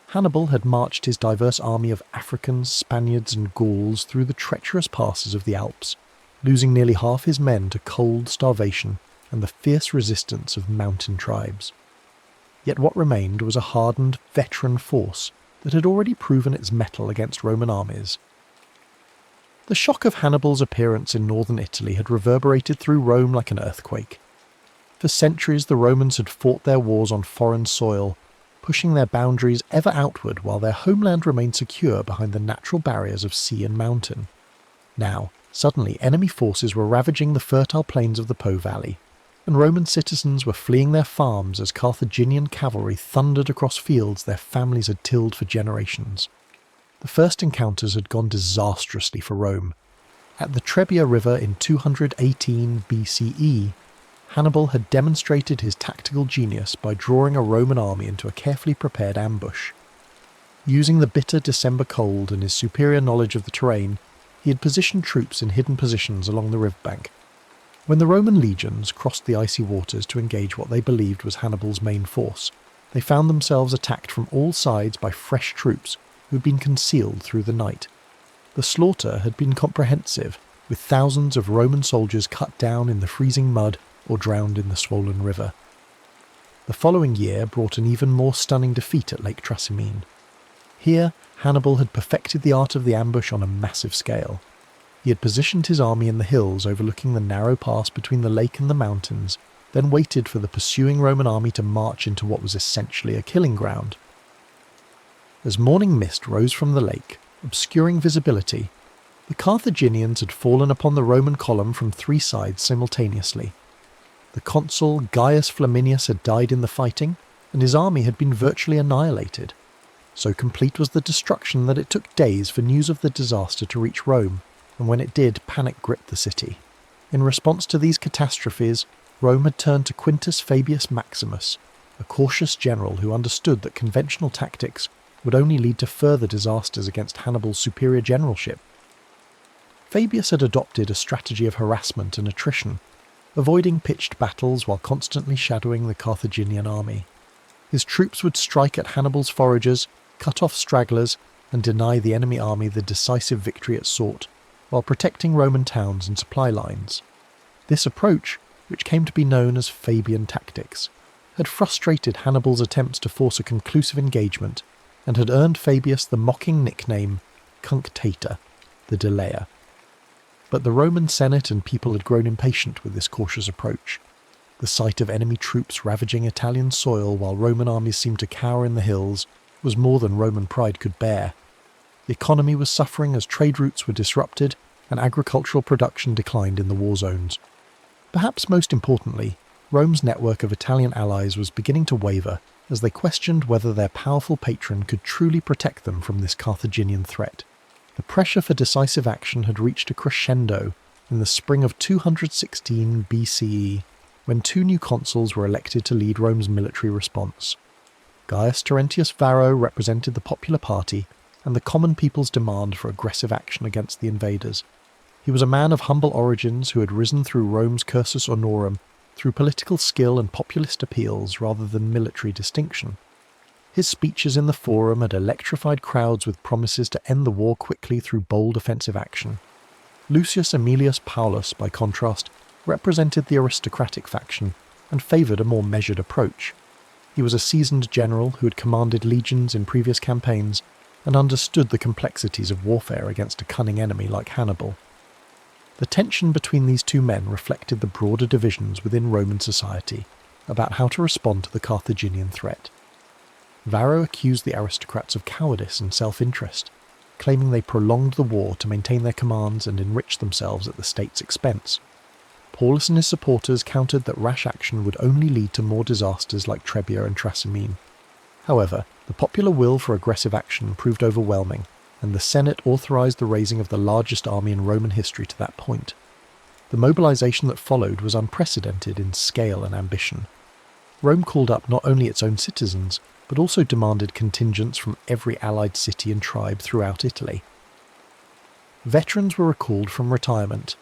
Hannibal had marched his diverse army of Africans, Spaniards, and Gauls through the treacherous passes of the Alps, losing nearly half his men to cold, starvation, and the fierce resistance of mountain tribes. Yet what remained was a hardened, veteran force that had already proven its mettle against Roman armies. The shock of Hannibal's appearance in northern Italy had reverberated through Rome like an earthquake. For centuries the Romans had fought their wars on foreign soil, pushing their boundaries ever outward while their homeland remained secure behind the natural barriers of sea and mountain. Now, suddenly enemy forces were ravaging the fertile plains of the Po Valley, and Roman citizens were fleeing their farms as Carthaginian cavalry thundered across fields their families had tilled for generations. The first encounters had gone disastrously for Rome. At the Trebia River in 218 BCE, Hannibal had demonstrated his tactical genius by drawing a Roman army into a carefully prepared ambush. Using the bitter December cold and his superior knowledge of the terrain, he had positioned troops in hidden positions along the riverbank. When the Roman legions crossed the icy waters to engage what they believed was Hannibal's main force, they found themselves attacked from all sides by fresh troops who had been concealed through the night. The slaughter had been comprehensive, with thousands of Roman soldiers cut down in the freezing mud or drowned in the swollen river. The following year brought an even more stunning defeat at Lake Trasimene. Here, Hannibal had perfected the art of the ambush on a massive scale. He had positioned his army in the hills overlooking the narrow pass between the lake and the mountains, then waited for the pursuing Roman army to march into what was essentially a killing ground. As morning mist rose from the lake, obscuring visibility, the Carthaginians had fallen upon the Roman column from 3 sides simultaneously. The consul Gaius Flaminius had died in the fighting, and his army had been virtually annihilated. So complete was the destruction that it took days for news of the disaster to reach Rome, and when it did, panic gripped the city. In response to these catastrophes, Rome had turned to Quintus Fabius Maximus, a cautious general who understood that conventional tactics would only lead to further disasters against Hannibal's superior generalship. Fabius had adopted a strategy of harassment and attrition, avoiding pitched battles while constantly shadowing the Carthaginian army. His troops would strike at Hannibal's foragers, cut off stragglers, and deny the enemy army the decisive victory it sought, while protecting Roman towns and supply lines. This approach, which came to be known as Fabian tactics, had frustrated Hannibal's attempts to force a conclusive engagement, and had earned Fabius the mocking nickname Cunctator, the delayer. But the Roman Senate and people had grown impatient with this cautious approach. The sight of enemy troops ravaging Italian soil while Roman armies seemed to cower in the hills was more than Roman pride could bear. The economy was suffering as trade routes were disrupted and agricultural production declined in the war zones. Perhaps most importantly, Rome's network of Italian allies was beginning to waver as they questioned whether their powerful patron could truly protect them from this Carthaginian threat. The pressure for decisive action had reached a crescendo in the spring of 216 BCE, when 2 new consuls were elected to lead Rome's military response. Gaius Terentius Varro represented the popular party and the common people's demand for aggressive action against the invaders. He was a man of humble origins who had risen through Rome's cursus honorum through political skill and populist appeals rather than military distinction. His speeches in the Forum had electrified crowds with promises to end the war quickly through bold offensive action. Lucius Aemilius Paulus, by contrast, represented the aristocratic faction and favoured a more measured approach. He was a seasoned general who had commanded legions in previous campaigns and understood the complexities of warfare against a cunning enemy like Hannibal. The tension between these 2 men reflected the broader divisions within Roman society about how to respond to the Carthaginian threat. Varro accused the aristocrats of cowardice and self-interest, claiming they prolonged the war to maintain their commands and enrich themselves at the state's expense. Paulus and his supporters countered that rash action would only lead to more disasters like Trebia and Trasimene. However, the popular will for aggressive action proved overwhelming, and the Senate authorized the raising of the largest army in Roman history to that point. The mobilization that followed was unprecedented in scale and ambition. Rome called up not only its own citizens, but also demanded contingents from every allied city and tribe throughout Italy. Veterans were recalled from retirement.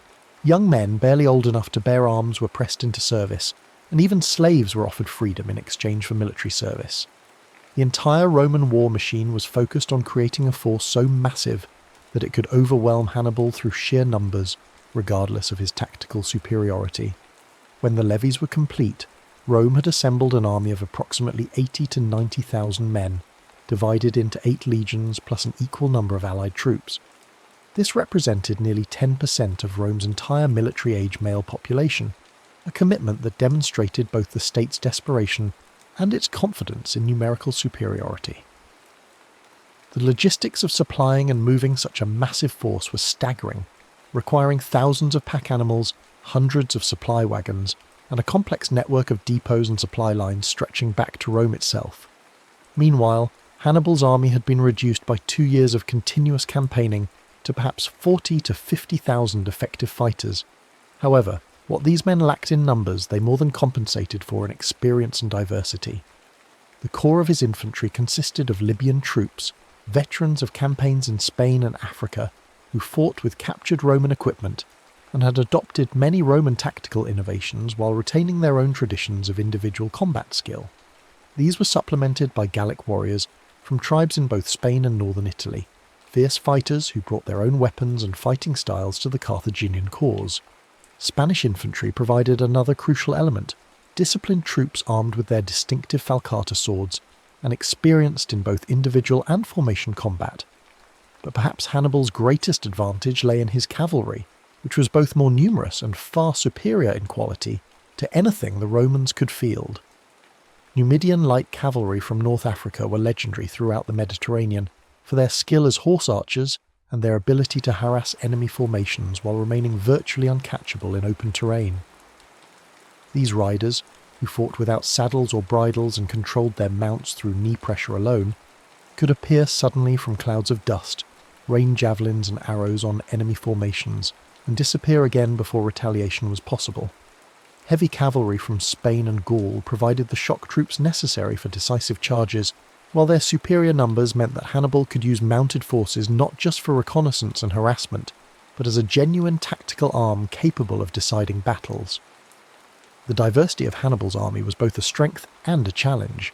Young men barely old enough to bear arms were pressed into service, and even slaves were offered freedom in exchange for military service. The entire Roman war machine was focused on creating a force so massive that it could overwhelm Hannibal through sheer numbers, regardless of his tactical superiority. When the levies were complete, Rome had assembled an army of approximately 80 to 90,000 men, divided into 8 legions plus an equal number of allied troops. This represented nearly 10% of Rome's entire military-age male population, a commitment that demonstrated both the state's desperation and its confidence in numerical superiority. The logistics of supplying and moving such a massive force was staggering, requiring thousands of pack animals, hundreds of supply wagons, and a complex network of depots and supply lines stretching back to Rome itself. Meanwhile, Hannibal's army had been reduced by 2 years of continuous campaigning to perhaps 40 to 50,000 effective fighters. However, what these men lacked in numbers they more than compensated for in experience and diversity. The core of his infantry consisted of Libyan troops, veterans of campaigns in Spain and Africa, who fought with captured Roman equipment and had adopted many Roman tactical innovations while retaining their own traditions of individual combat skill. These were supplemented by Gallic warriors from tribes in both Spain and northern Italy, fierce fighters who brought their own weapons and fighting styles to the Carthaginian cause. Spanish infantry provided another crucial element, disciplined troops armed with their distinctive falcata swords and experienced in both individual and formation combat. But perhaps Hannibal's greatest advantage lay in his cavalry, which was both more numerous and far superior in quality to anything the Romans could field. Numidian light cavalry from North Africa were legendary throughout the Mediterranean for their skill as horse archers and their ability to harass enemy formations while remaining virtually uncatchable in open terrain. These riders, who fought without saddles or bridles and controlled their mounts through knee pressure alone, could appear suddenly from clouds of dust, rain javelins and arrows on enemy formations, and disappear again before retaliation was possible. Heavy cavalry from Spain and Gaul provided the shock troops necessary for decisive charges, while their superior numbers meant that Hannibal could use mounted forces not just for reconnaissance and harassment, but as a genuine tactical arm capable of deciding battles. The diversity of Hannibal's army was both a strength and a challenge.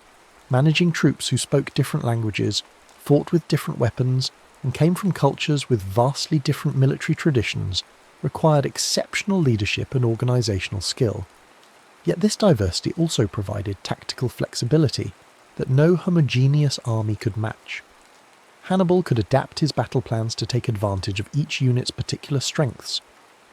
Managing troops who spoke different languages, fought with different weapons, and came from cultures with vastly different military traditions required exceptional leadership and organisational skill. Yet this diversity also provided tactical flexibility that no homogeneous army could match. Hannibal could adapt his battle plans to take advantage of each unit's particular strengths,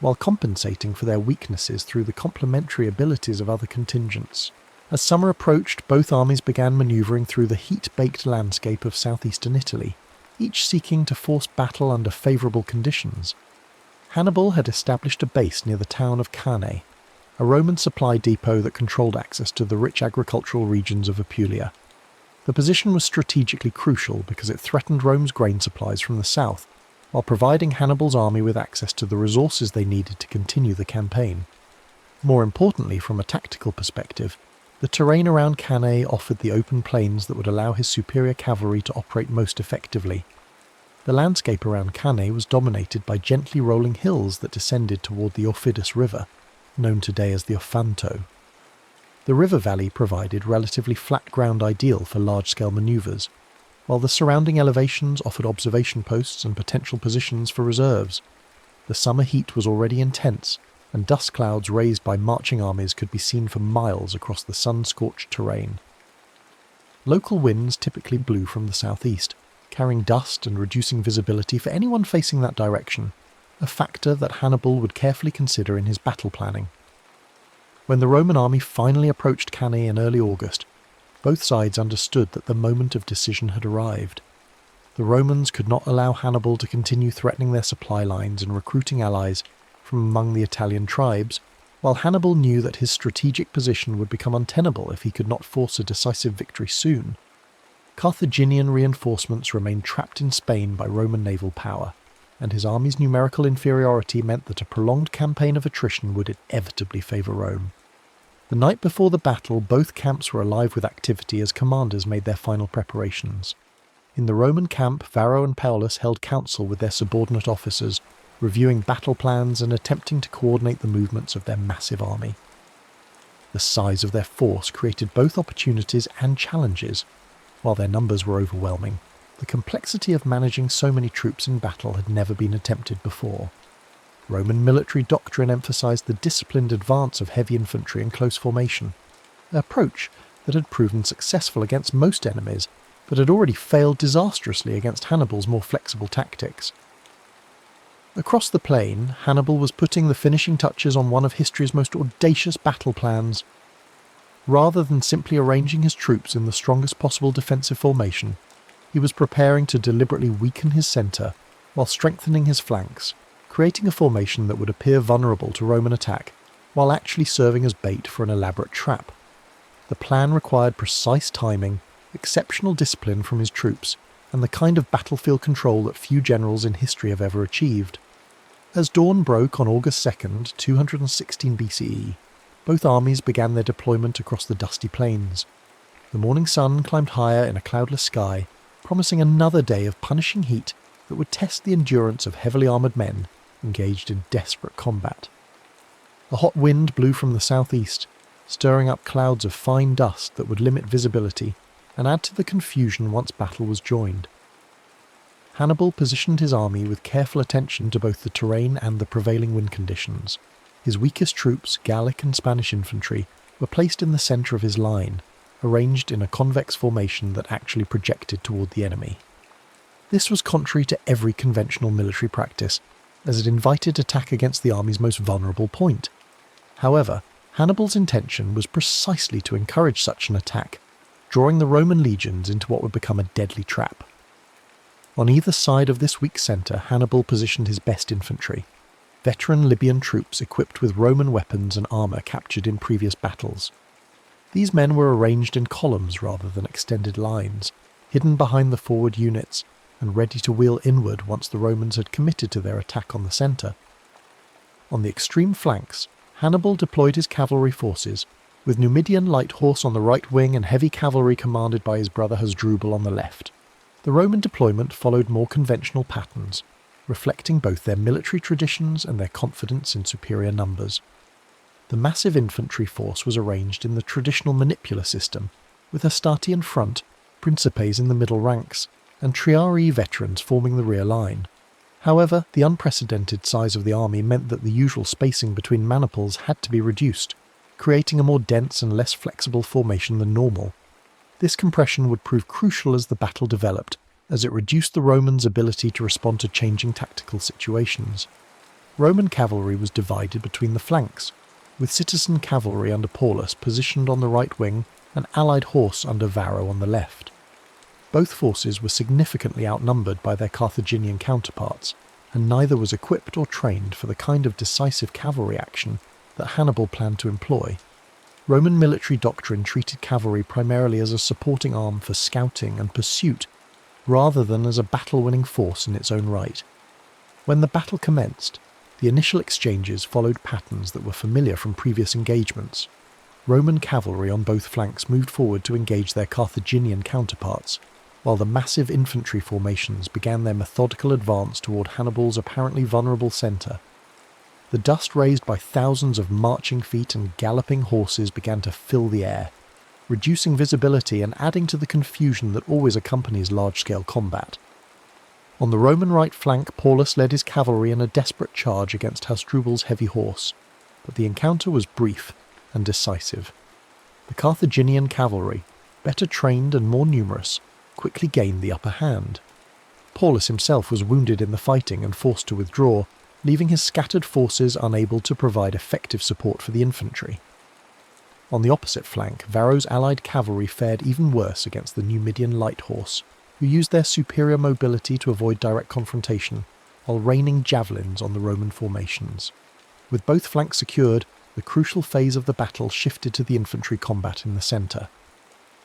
while compensating for their weaknesses through the complementary abilities of other contingents. As summer approached, both armies began manoeuvring through the heat-baked landscape of southeastern Italy, each seeking to force battle under favourable conditions. Hannibal had established a base near the town of Cannae, a Roman supply depot that controlled access to the rich agricultural regions of Apulia. The position was strategically crucial because it threatened Rome's grain supplies from the south, while providing Hannibal's army with access to the resources they needed to continue the campaign. More importantly, from a tactical perspective, the terrain around Cannae offered the open plains that would allow his superior cavalry to operate most effectively. The landscape around Cannae was dominated by gently rolling hills that descended toward the Aufidus River, known today as the Ofanto. The river valley provided relatively flat ground ideal for large-scale manoeuvres, while the surrounding elevations offered observation posts and potential positions for reserves. The summer heat was already intense, and dust clouds raised by marching armies could be seen for miles across the sun-scorched terrain. Local winds typically blew from the southeast, carrying dust and reducing visibility for anyone facing that direction, a factor that Hannibal would carefully consider in his battle planning. When the Roman army finally approached Cannae in early August, both sides understood that the moment of decision had arrived. The Romans could not allow Hannibal to continue threatening their supply lines and recruiting allies from among the Italian tribes, while Hannibal knew that his strategic position would become untenable if he could not force a decisive victory soon. Carthaginian reinforcements remained trapped in Spain by Roman naval power, and his army's numerical inferiority meant that a prolonged campaign of attrition would inevitably favour Rome. The night before the battle, both camps were alive with activity as commanders made their final preparations. In the Roman camp, Varro and Paulus held council with their subordinate officers, reviewing battle plans and attempting to coordinate the movements of their massive army. The size of their force created both opportunities and challenges. While their numbers were overwhelming, the complexity of managing so many troops in battle had never been attempted before. Roman military doctrine emphasized the disciplined advance of heavy infantry in close formation, an approach that had proven successful against most enemies, but had already failed disastrously against Hannibal's more flexible tactics. Across the plain, Hannibal was putting the finishing touches on one of history's most audacious battle plans. Rather than simply arranging his troops in the strongest possible defensive formation, he was preparing to deliberately weaken his centre while strengthening his flanks, creating a formation that would appear vulnerable to Roman attack, while actually serving as bait for an elaborate trap. The plan required precise timing, exceptional discipline from his troops, and the kind of battlefield control that few generals in history have ever achieved. As dawn broke on August 2nd, 216 BCE, both armies began their deployment across the dusty plains. The morning sun climbed higher in a cloudless sky, promising another day of punishing heat that would test the endurance of heavily armoured men engaged in desperate combat. A hot wind blew from the southeast, stirring up clouds of fine dust that would limit visibility and add to the confusion once battle was joined. Hannibal positioned his army with careful attention to both the terrain and the prevailing wind conditions. His weakest troops, Gallic and Spanish infantry, were placed in the centre of his line, arranged in a convex formation that actually projected toward the enemy. This was contrary to every conventional military practice, as it invited attack against the army's most vulnerable point. However, Hannibal's intention was precisely to encourage such an attack drawing the Roman legions into what would become a deadly trap. On either side of this weak centre, Hannibal positioned his best infantry, veteran Libyan troops equipped with Roman weapons and armour captured in previous battles. These men were arranged in columns rather than extended lines, hidden behind the forward units and ready to wheel inward once the Romans had committed to their attack on the centre. On the extreme flanks, Hannibal deployed his cavalry forces, with Numidian light horse on the right wing and heavy cavalry commanded by his brother Hasdrubal on the left. The Roman deployment followed more conventional patterns, reflecting both their military traditions and their confidence in superior numbers. The massive infantry force was arranged in the traditional manipular system, with Hastati in front, Principes in the middle ranks, and Triarii veterans forming the rear line. However, the unprecedented size of the army meant that the usual spacing between maniples had to be reduced, creating a more dense and less flexible formation than normal. This compression would prove crucial as the battle developed, as it reduced the Romans' ability to respond to changing tactical situations. Roman cavalry was divided between the flanks, with citizen cavalry under Paulus positioned on the right wing and allied horse under Varro on the left. Both forces were significantly outnumbered by their Carthaginian counterparts, and neither was equipped or trained for the kind of decisive cavalry action that Hannibal planned to employ. Roman military doctrine treated cavalry primarily as a supporting arm for scouting and pursuit, rather than as a battle-winning force in its own right. When the battle commenced, the initial exchanges followed patterns that were familiar from previous engagements. Roman cavalry on both flanks moved forward to engage their Carthaginian counterparts, while the massive infantry formations began their methodical advance toward Hannibal's apparently vulnerable centre. The dust raised by thousands of marching feet and galloping horses began to fill the air, reducing visibility and adding to the confusion that always accompanies large-scale combat. On the Roman right flank, Paulus led his cavalry in a desperate charge against Hasdrubal's heavy horse, but the encounter was brief and decisive. The Carthaginian cavalry, better trained and more numerous, quickly gained the upper hand. Paulus himself was wounded in the fighting and forced to withdraw, leaving his scattered forces unable to provide effective support for the infantry. On the opposite flank, Varro's allied cavalry fared even worse against the Numidian light horse, who used their superior mobility to avoid direct confrontation, while raining javelins on the Roman formations. With both flanks secured, the crucial phase of the battle shifted to the infantry combat in the centre.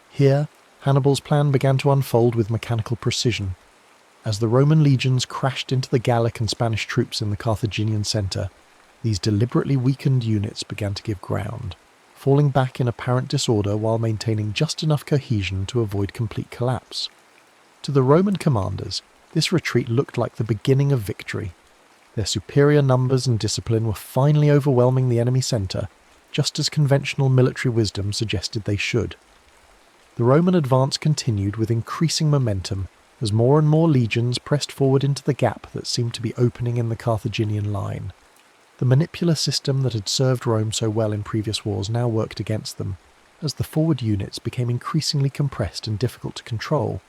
Here, Hannibal's plan began to unfold with mechanical precision. As the Roman legions crashed into the Gallic and Spanish troops in the Carthaginian centre, these deliberately weakened units began to give ground, falling back in apparent disorder while maintaining just enough cohesion to avoid complete collapse. To the Roman commanders, this retreat looked like the beginning of victory. Their superior numbers and discipline were finally overwhelming the enemy centre, just as conventional military wisdom suggested they should. The Roman advance continued with increasing momentum as more and more legions pressed forward into the gap that seemed to be opening in the Carthaginian line. The manipular system that had served Rome so well in previous wars now worked against them, as the forward units became increasingly compressed and difficult to control.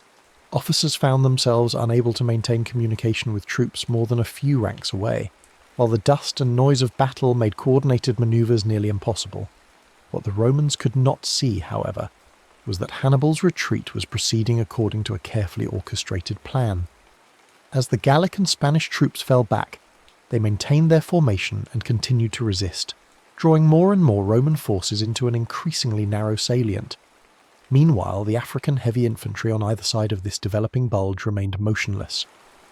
Officers found themselves unable to maintain communication with troops more than a few ranks away, while the dust and noise of battle made coordinated manoeuvres nearly impossible. What the Romans could not see, however, was that Hannibal's retreat was proceeding according to a carefully orchestrated plan. As the Gallic and Spanish troops fell back, they maintained their formation and continued to resist, drawing more and more Roman forces into an increasingly narrow salient. Meanwhile, the African heavy infantry on either side of this developing bulge remained motionless,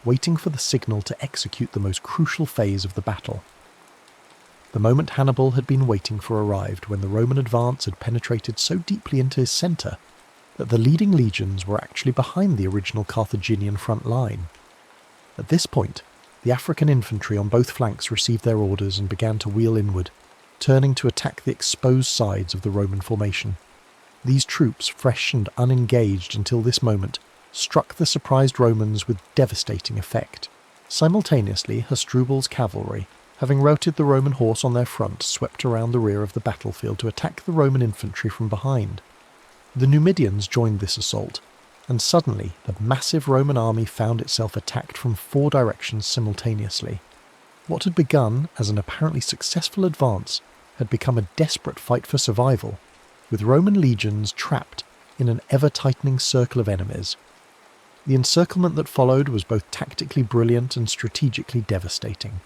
waiting for the signal to execute the most crucial phase of the battle. The moment Hannibal had been waiting for arrived when the Roman advance had penetrated so deeply into his centre that the leading legions were actually behind the original Carthaginian front line. At this point, the African infantry on both flanks received their orders and began to wheel inward, turning to attack the exposed sides of the Roman formation. These troops, fresh and unengaged until this moment, struck the surprised Romans with devastating effect. Simultaneously, Hasdrubal's cavalry, having routed the Roman horse on their front, swept around the rear of the battlefield to attack the Roman infantry from behind. The Numidians joined this assault, and suddenly the massive Roman army found itself attacked from 4 directions simultaneously. What had begun as an apparently successful advance had become a desperate fight for survival, with Roman legions trapped in an ever-tightening circle of enemies. The encirclement that followed was both tactically brilliant and strategically devastating.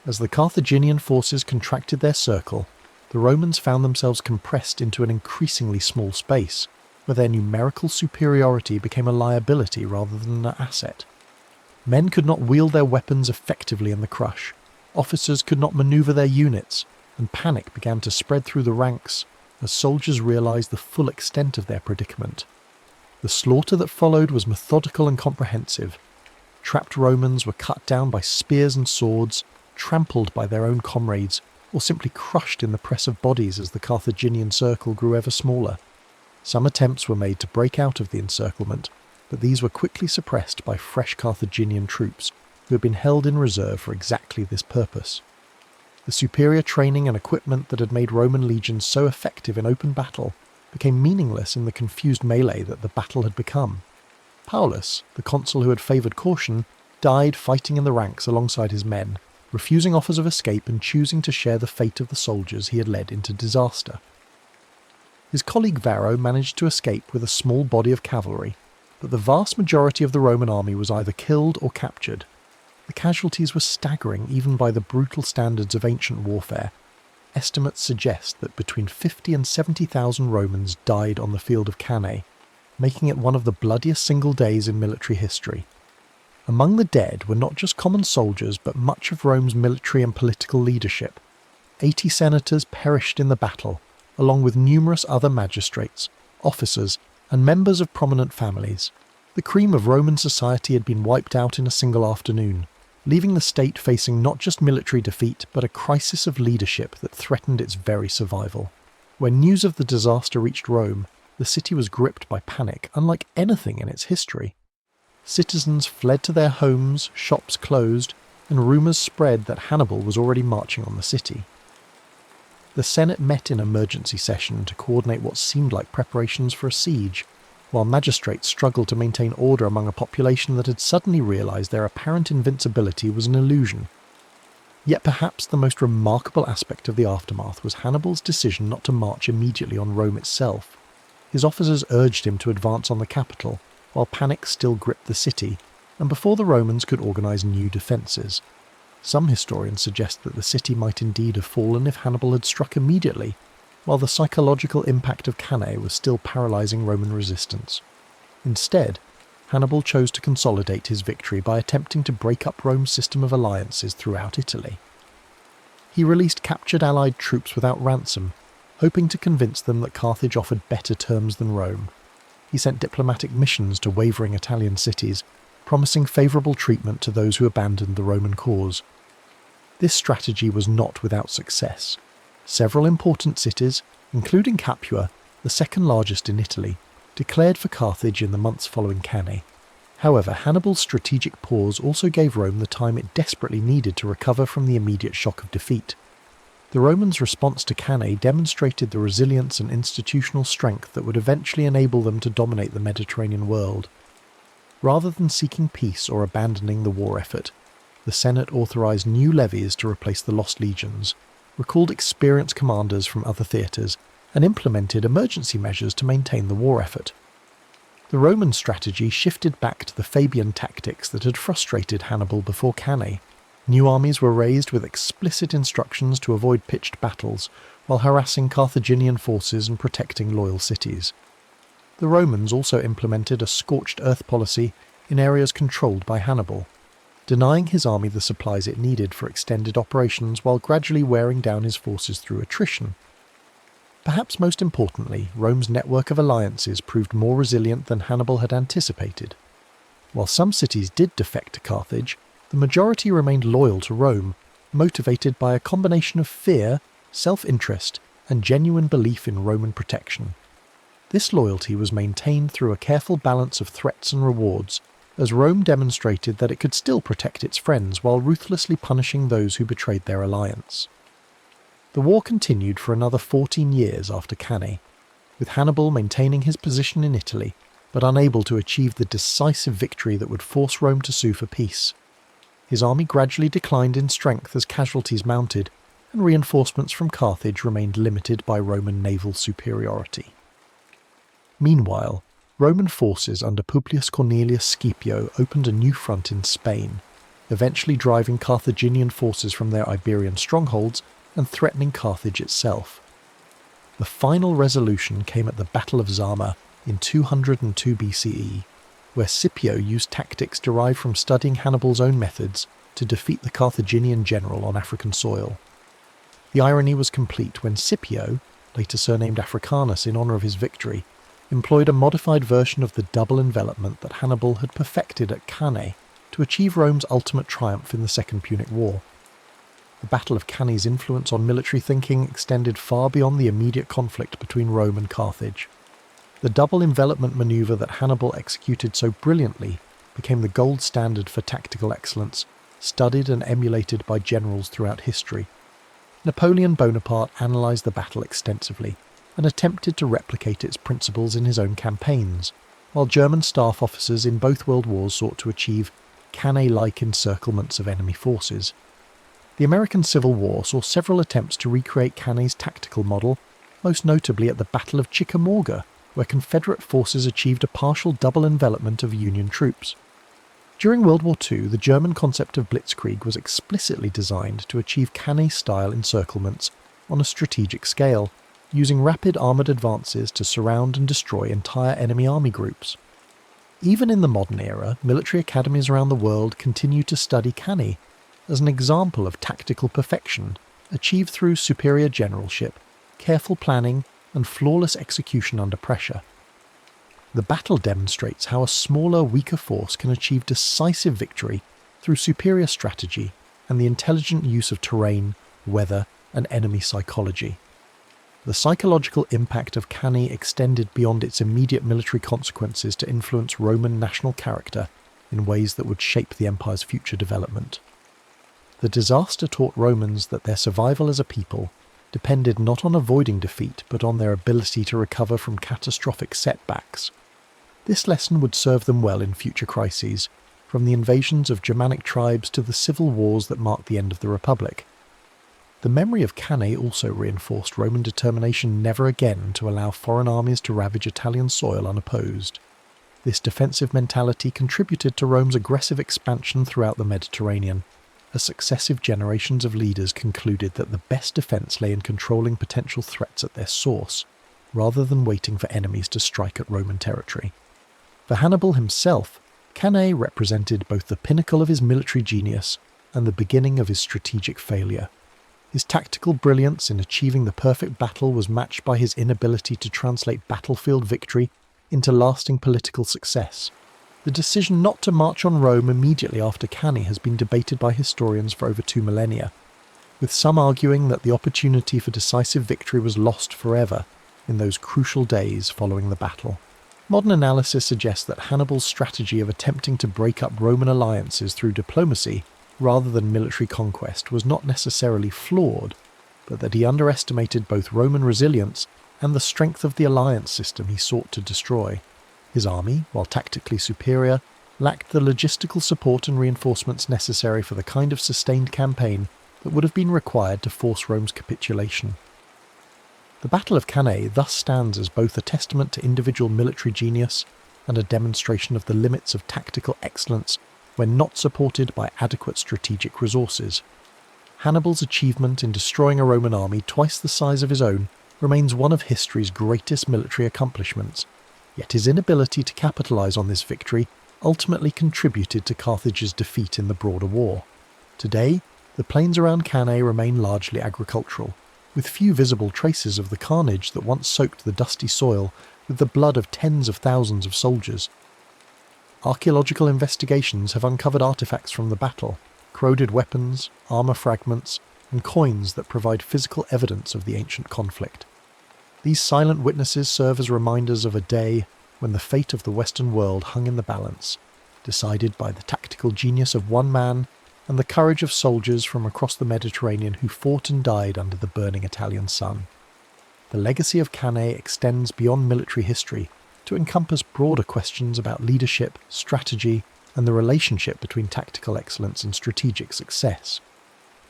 As the Carthaginian forces contracted their circle, the Romans found themselves compressed into an increasingly small space, where their numerical superiority became a liability rather than an asset. Men could not wield their weapons effectively in the crush, officers could not maneuver their units, and panic began to spread through the ranks as soldiers realised the full extent of their predicament. The slaughter that followed was methodical and comprehensive. Trapped Romans were cut down by spears and swords, trampled by their own comrades, or simply crushed in the press of bodies as the Carthaginian circle grew ever smaller. Some attempts were made to break out of the encirclement, but these were quickly suppressed by fresh Carthaginian troops who had been held in reserve for exactly this purpose. The superior training and equipment that had made Roman legions so effective in open battle became meaningless in the confused melee that the battle had become. Paulus, the consul who had favoured caution, died fighting in the ranks alongside his men, refusing offers of escape and choosing to share the fate of the soldiers he had led into disaster. His colleague Varro managed to escape with a small body of cavalry, but the vast majority of the Roman army was either killed or captured. The casualties were staggering even by the brutal standards of ancient warfare. Estimates suggest that between 50 and 70,000 Romans died on the field of Cannae, making it one of the bloodiest single days in military history. Among the dead were not just common soldiers but much of Rome's military and political leadership. 80 senators perished in the battle, along with numerous other magistrates, officers, and members of prominent families. The cream of Roman society had been wiped out in a single afternoon, leaving the state facing not just military defeat but a crisis of leadership that threatened its very survival. When news of the disaster reached Rome, the city was gripped by panic unlike anything in its history. Citizens fled to their homes, shops closed, and rumours spread that Hannibal was already marching on the city. The Senate met in emergency session to coordinate what seemed like preparations for a siege, while magistrates struggled to maintain order among a population that had suddenly realised their apparent invincibility was an illusion. Yet perhaps the most remarkable aspect of the aftermath was Hannibal's decision not to march immediately on Rome itself. His officers urged him to advance on the capital, while panic still gripped the city, and before the Romans could organise new defences. Some historians suggest that the city might indeed have fallen if Hannibal had struck immediately, while the psychological impact of Cannae was still paralysing Roman resistance. Instead, Hannibal chose to consolidate his victory by attempting to break up Rome's system of alliances throughout Italy. He released captured allied troops without ransom, hoping to convince them that Carthage offered better terms than Rome. He sent diplomatic missions to wavering Italian cities, promising favourable treatment to those who abandoned the Roman cause. This strategy was not without success. Several important cities, including Capua, the second largest in Italy, declared for Carthage in the months following Cannae. However, Hannibal's strategic pause also gave Rome the time it desperately needed to recover from the immediate shock of defeat. The Romans' response to Cannae demonstrated the resilience and institutional strength that would eventually enable them to dominate the Mediterranean world. Rather than seeking peace or abandoning the war effort, the Senate authorised new levies to replace the lost legions, recalled experienced commanders from other theatres, and implemented emergency measures to maintain the war effort. The Roman strategy shifted back to the Fabian tactics that had frustrated Hannibal before Cannae. New armies were raised with explicit instructions to avoid pitched battles, while harassing Carthaginian forces and protecting loyal cities. The Romans also implemented a scorched earth policy in areas controlled by Hannibal, denying his army the supplies it needed for extended operations while gradually wearing down his forces through attrition. Perhaps most importantly, Rome's network of alliances proved more resilient than Hannibal had anticipated. While some cities did defect to Carthage, the majority remained loyal to Rome, motivated by a combination of fear, self-interest, and genuine belief in Roman protection. This loyalty was maintained through a careful balance of threats and rewards, as Rome demonstrated that it could still protect its friends while ruthlessly punishing those who betrayed their alliance. The war continued for another 14 years after Cannae, with Hannibal maintaining his position in Italy, but unable to achieve the decisive victory that would force Rome to sue for peace. His army gradually declined in strength as casualties mounted, and reinforcements from Carthage remained limited by Roman naval superiority. Meanwhile, Roman forces under Publius Cornelius Scipio opened a new front in Spain, eventually driving Carthaginian forces from their Iberian strongholds and threatening Carthage itself. The final resolution came at the Battle of Zama in 202 BCE, where Scipio used tactics derived from studying Hannibal's own methods to defeat the Carthaginian general on African soil. The irony was complete when Scipio, later surnamed Africanus in honour of his victory, employed a modified version of the double envelopment that Hannibal had perfected at Cannae to achieve Rome's ultimate triumph in the Second Punic War. The Battle of Cannae's influence on military thinking extended far beyond the immediate conflict between Rome and Carthage. The double envelopment manoeuvre that Hannibal executed so brilliantly became the gold standard for tactical excellence, studied and emulated by generals throughout history. Napoleon Bonaparte analysed the battle extensively and attempted to replicate its principles in his own campaigns, while German staff officers in both world wars sought to achieve Cannae-like encirclements of enemy forces. The American Civil War saw several attempts to recreate Cannae's tactical model, most notably at the Battle of Chickamauga, where Confederate forces achieved a partial double envelopment of Union troops. During World War II, the German concept of blitzkrieg was explicitly designed to achieve Cannae-style encirclements on a strategic scale, using rapid armoured advances to surround and destroy entire enemy army groups. Even in the modern era, military academies around the world continue to study Cannae as an example of tactical perfection achieved through superior generalship, careful planning, and flawless execution under pressure. The battle demonstrates how a smaller, weaker force can achieve decisive victory through superior strategy and the intelligent use of terrain, weather, and enemy psychology. The psychological impact of Cannae extended beyond its immediate military consequences to influence Roman national character in ways that would shape the empire's future development. The disaster taught Romans that their survival as a people depended not on avoiding defeat but on their ability to recover from catastrophic setbacks. This lesson would serve them well in future crises, from the invasions of Germanic tribes to the civil wars that marked the end of the Republic. The memory of Cannae also reinforced Roman determination never again to allow foreign armies to ravage Italian soil unopposed. This defensive mentality contributed to Rome's aggressive expansion throughout the Mediterranean, as successive generations of leaders concluded that the best defence lay in controlling potential threats at their source, rather than waiting for enemies to strike at Roman territory. For Hannibal himself, Cannae represented both the pinnacle of his military genius and the beginning of his strategic failure. His tactical brilliance in achieving the perfect battle was matched by his inability to translate battlefield victory into lasting political success. The decision not to march on Rome immediately after Cannae has been debated by historians for over 2 millennia, with some arguing that the opportunity for decisive victory was lost forever in those crucial days following the battle. Modern analysis suggests that Hannibal's strategy of attempting to break up Roman alliances through diplomacy rather than military conquest was not necessarily flawed, but that he underestimated both Roman resilience and the strength of the alliance system he sought to destroy. His army, while tactically superior, lacked the logistical support and reinforcements necessary for the kind of sustained campaign that would have been required to force Rome's capitulation. The Battle of Cannae thus stands as both a testament to individual military genius and a demonstration of the limits of tactical excellence when not supported by adequate strategic resources. Hannibal's achievement in destroying a Roman army twice the size of his own remains one of history's greatest military accomplishments, yet his inability to capitalise on this victory ultimately contributed to Carthage's defeat in the broader war. Today, the plains around Cannae remain largely agricultural, with few visible traces of the carnage that once soaked the dusty soil with the blood of tens of thousands of soldiers. Archaeological investigations have uncovered artefacts from the battle, corroded weapons, armour fragments, and coins that provide physical evidence of the ancient conflict. These silent witnesses serve as reminders of a day when the fate of the Western world hung in the balance, decided by the tactical genius of one man and the courage of soldiers from across the Mediterranean who fought and died under the burning Italian sun. The legacy of Cannae extends beyond military history to encompass broader questions about leadership, strategy, and the relationship between tactical excellence and strategic success.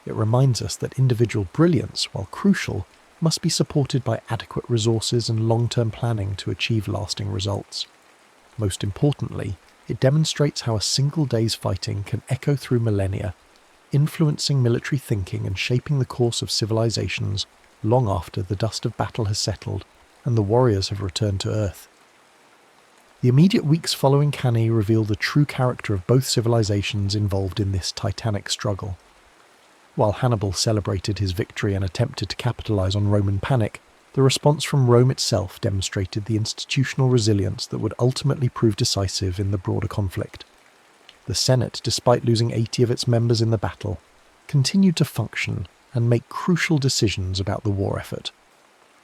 It reminds us that individual brilliance, while crucial, must be supported by adequate resources and long-term planning to achieve lasting results. Most importantly, it demonstrates how a single day's fighting can echo through millennia, influencing military thinking and shaping the course of civilizations long after the dust of battle has settled and the warriors have returned to Earth. The immediate weeks following Cannae reveal the true character of both civilizations involved in this titanic struggle. While Hannibal celebrated his victory and attempted to capitalize on Roman panic, the response from Rome itself demonstrated the institutional resilience that would ultimately prove decisive in the broader conflict. The Senate, despite losing 80 of its members in the battle, continued to function and make crucial decisions about the war effort.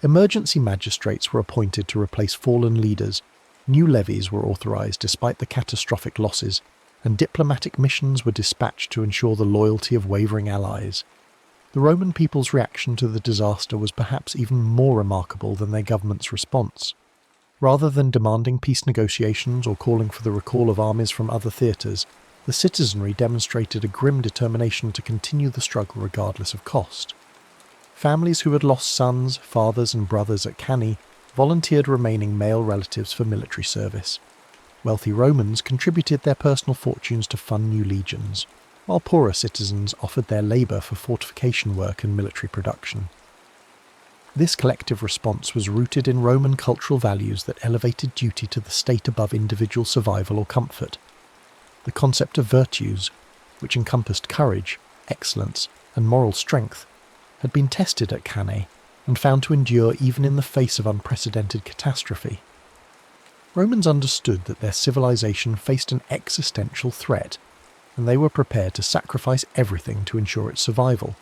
Emergency magistrates were appointed to replace fallen leaders, new levies were authorized despite the catastrophic losses, and diplomatic missions were dispatched to ensure the loyalty of wavering allies. The Roman people's reaction to the disaster was perhaps even more remarkable than their government's response. Rather than demanding peace negotiations or calling for the recall of armies from other theatres, the citizenry demonstrated a grim determination to continue the struggle regardless of cost. Families who had lost sons, fathers and brothers at Cannae volunteered remaining male relatives for military service. Wealthy Romans contributed their personal fortunes to fund new legions, while poorer citizens offered their labour for fortification work and military production. This collective response was rooted in Roman cultural values that elevated duty to the state above individual survival or comfort. The concept of virtues, which encompassed courage, excellence, and moral strength, had been tested at Cannae and found to endure even in the face of unprecedented catastrophe. Romans understood that their civilization faced an existential threat, and they were prepared to sacrifice everything to ensure its survival.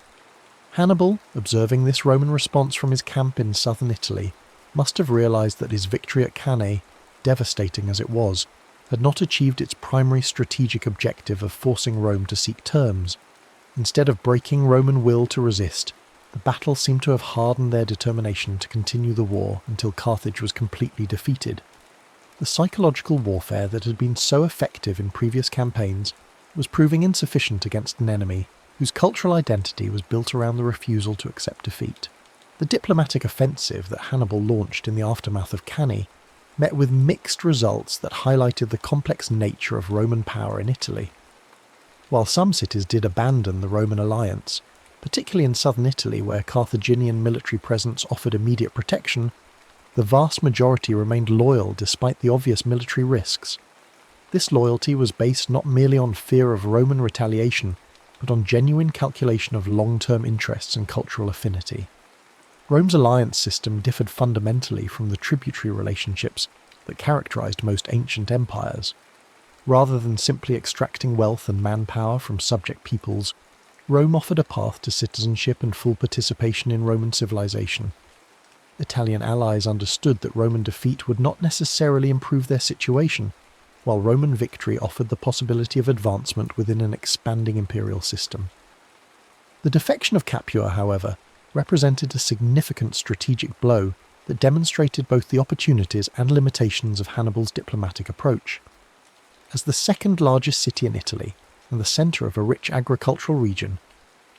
Hannibal, observing this Roman response from his camp in southern Italy, must have realized that his victory at Cannae, devastating as it was, had not achieved its primary strategic objective of forcing Rome to seek terms. Instead of breaking Roman will to resist, the battle seemed to have hardened their determination to continue the war until Carthage was completely defeated. The psychological warfare that had been so effective in previous campaigns was proving insufficient against an enemy whose cultural identity was built around the refusal to accept defeat. The diplomatic offensive that Hannibal launched in the aftermath of Cannae met with mixed results that highlighted the complex nature of Roman power in Italy. While some cities did abandon the Roman alliance, particularly in southern Italy where Carthaginian military presence offered immediate protection, the vast majority remained loyal despite the obvious military risks. This loyalty was based not merely on fear of Roman retaliation, but on genuine calculation of long-term interests and cultural affinity. Rome's alliance system differed fundamentally from the tributary relationships that characterized most ancient empires. Rather than simply extracting wealth and manpower from subject peoples, Rome offered a path to citizenship and full participation in Roman civilization. Italian allies understood that Roman defeat would not necessarily improve their situation, while Roman victory offered the possibility of advancement within an expanding imperial system. The defection of Capua, however, represented a significant strategic blow that demonstrated both the opportunities and limitations of Hannibal's diplomatic approach. As the second largest city in Italy and the centre of a rich agricultural region,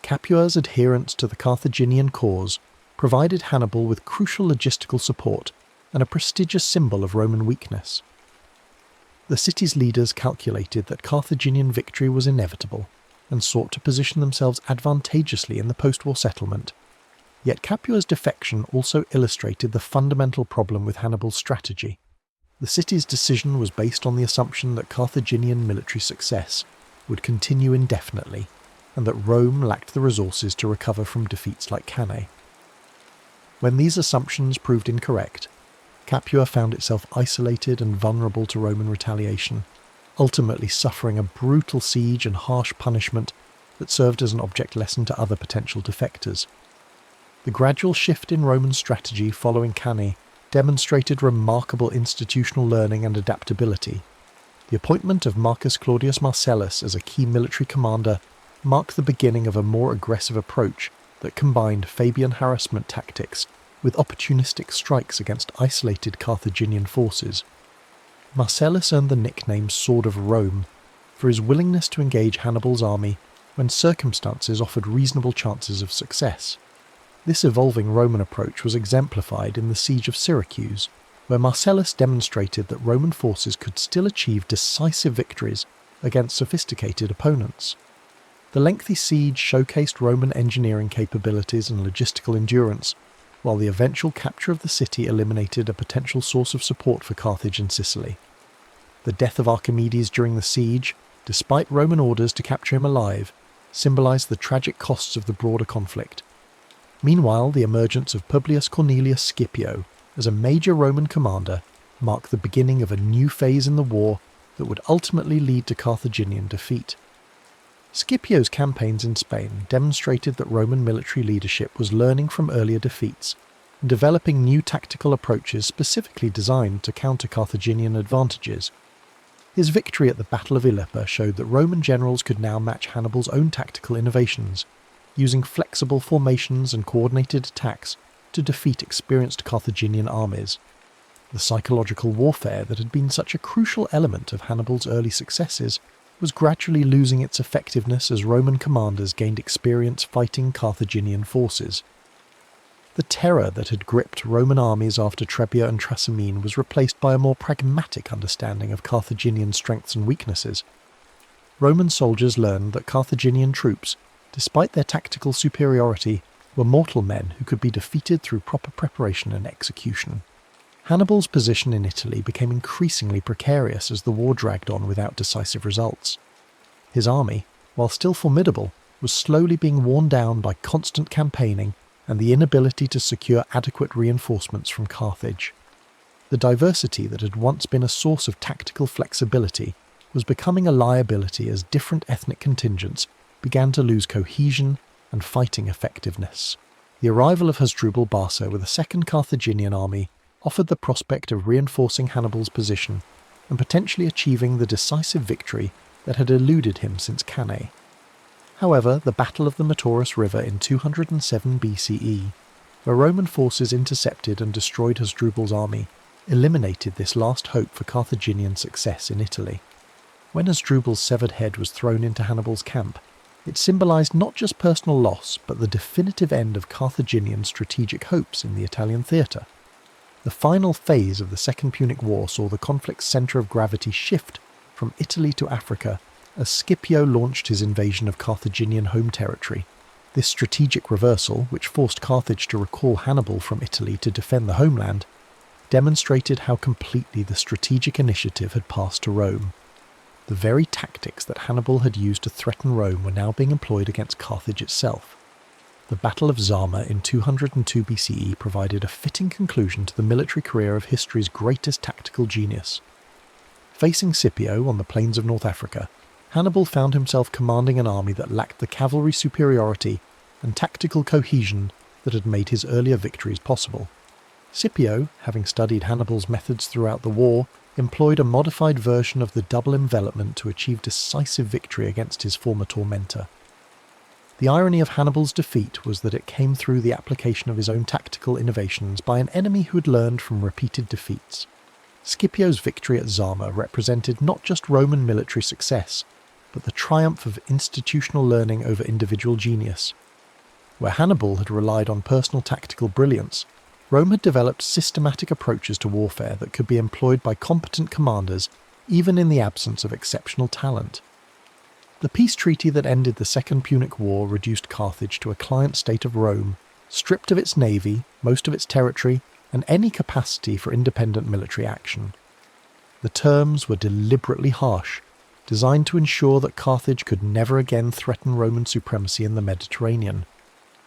Capua's adherence to the Carthaginian cause provided Hannibal with crucial logistical support and a prestigious symbol of Roman weakness. The city's leaders calculated that Carthaginian victory was inevitable and sought to position themselves advantageously in the post-war settlement. Yet Capua's defection also illustrated the fundamental problem with Hannibal's strategy. The city's decision was based on the assumption that Carthaginian military success would continue indefinitely, and that Rome lacked the resources to recover from defeats like Cannae. When these assumptions proved incorrect, Capua found itself isolated and vulnerable to Roman retaliation, ultimately suffering a brutal siege and harsh punishment that served as an object lesson to other potential defectors. The gradual shift in Roman strategy following Cannae demonstrated remarkable institutional learning and adaptability. The appointment of Marcus Claudius Marcellus as a key military commander marked the beginning of a more aggressive approach that combined Fabian harassment tactics with opportunistic strikes against isolated Carthaginian forces. Marcellus earned the nickname Sword of Rome for his willingness to engage Hannibal's army when circumstances offered reasonable chances of success. This evolving Roman approach was exemplified in the siege of Syracuse, where Marcellus demonstrated that Roman forces could still achieve decisive victories against sophisticated opponents. The lengthy siege showcased Roman engineering capabilities and logistical endurance, while the eventual capture of the city eliminated a potential source of support for Carthage in Sicily. The death of Archimedes during the siege, despite Roman orders to capture him alive, symbolised the tragic costs of the broader conflict. Meanwhile, the emergence of Publius Cornelius Scipio as a major Roman commander marked the beginning of a new phase in the war that would ultimately lead to Carthaginian defeat. Scipio's campaigns in Spain demonstrated that Roman military leadership was learning from earlier defeats and developing new tactical approaches specifically designed to counter Carthaginian advantages. His victory at the Battle of Ilipa showed that Roman generals could now match Hannibal's own tactical innovations, using flexible formations and coordinated attacks to defeat experienced Carthaginian armies. The psychological warfare that had been such a crucial element of Hannibal's early successes was gradually losing its effectiveness as Roman commanders gained experience fighting Carthaginian forces. The terror that had gripped Roman armies after Trebia and Trasimene was replaced by a more pragmatic understanding of Carthaginian strengths and weaknesses. Roman soldiers learned that Carthaginian troops, despite their tactical superiority, were mortal men who could be defeated through proper preparation and execution. Hannibal's position in Italy became increasingly precarious as the war dragged on without decisive results. His army, while still formidable, was slowly being worn down by constant campaigning and the inability to secure adequate reinforcements from Carthage. The diversity that had once been a source of tactical flexibility was becoming a liability as different ethnic contingents began to lose cohesion and fighting effectiveness. The arrival of Hasdrubal Barca with a second Carthaginian army offered the prospect of reinforcing Hannibal's position and potentially achieving the decisive victory that had eluded him since Cannae. However, the Battle of the Metaurus River in 207 BCE, where Roman forces intercepted and destroyed Hasdrubal's army, eliminated this last hope for Carthaginian success in Italy. When Hasdrubal's severed head was thrown into Hannibal's camp, it symbolised not just personal loss but the definitive end of Carthaginian strategic hopes in the Italian theatre. The final phase of the Second Punic War saw the conflict's centre of gravity shift from Italy to Africa as Scipio launched his invasion of Carthaginian home territory. This strategic reversal, which forced Carthage to recall Hannibal from Italy to defend the homeland, demonstrated how completely the strategic initiative had passed to Rome. The very tactics that Hannibal had used to threaten Rome were now being employed against Carthage itself. The Battle of Zama in 202 BCE provided a fitting conclusion to the military career of history's greatest tactical genius. Facing Scipio on the plains of North Africa, Hannibal found himself commanding an army that lacked the cavalry superiority and tactical cohesion that had made his earlier victories possible. Scipio, having studied Hannibal's methods throughout the war, employed a modified version of the double envelopment to achieve decisive victory against his former tormentor. The irony of Hannibal's defeat was that it came through the application of his own tactical innovations by an enemy who had learned from repeated defeats. Scipio's victory at Zama represented not just Roman military success, but the triumph of institutional learning over individual genius. Where Hannibal had relied on personal tactical brilliance, Rome had developed systematic approaches to warfare that could be employed by competent commanders even in the absence of exceptional talent. The peace treaty that ended the Second Punic War reduced Carthage to a client state of Rome, stripped of its navy, most of its territory, and any capacity for independent military action. The terms were deliberately harsh, designed to ensure that Carthage could never again threaten Roman supremacy in the Mediterranean.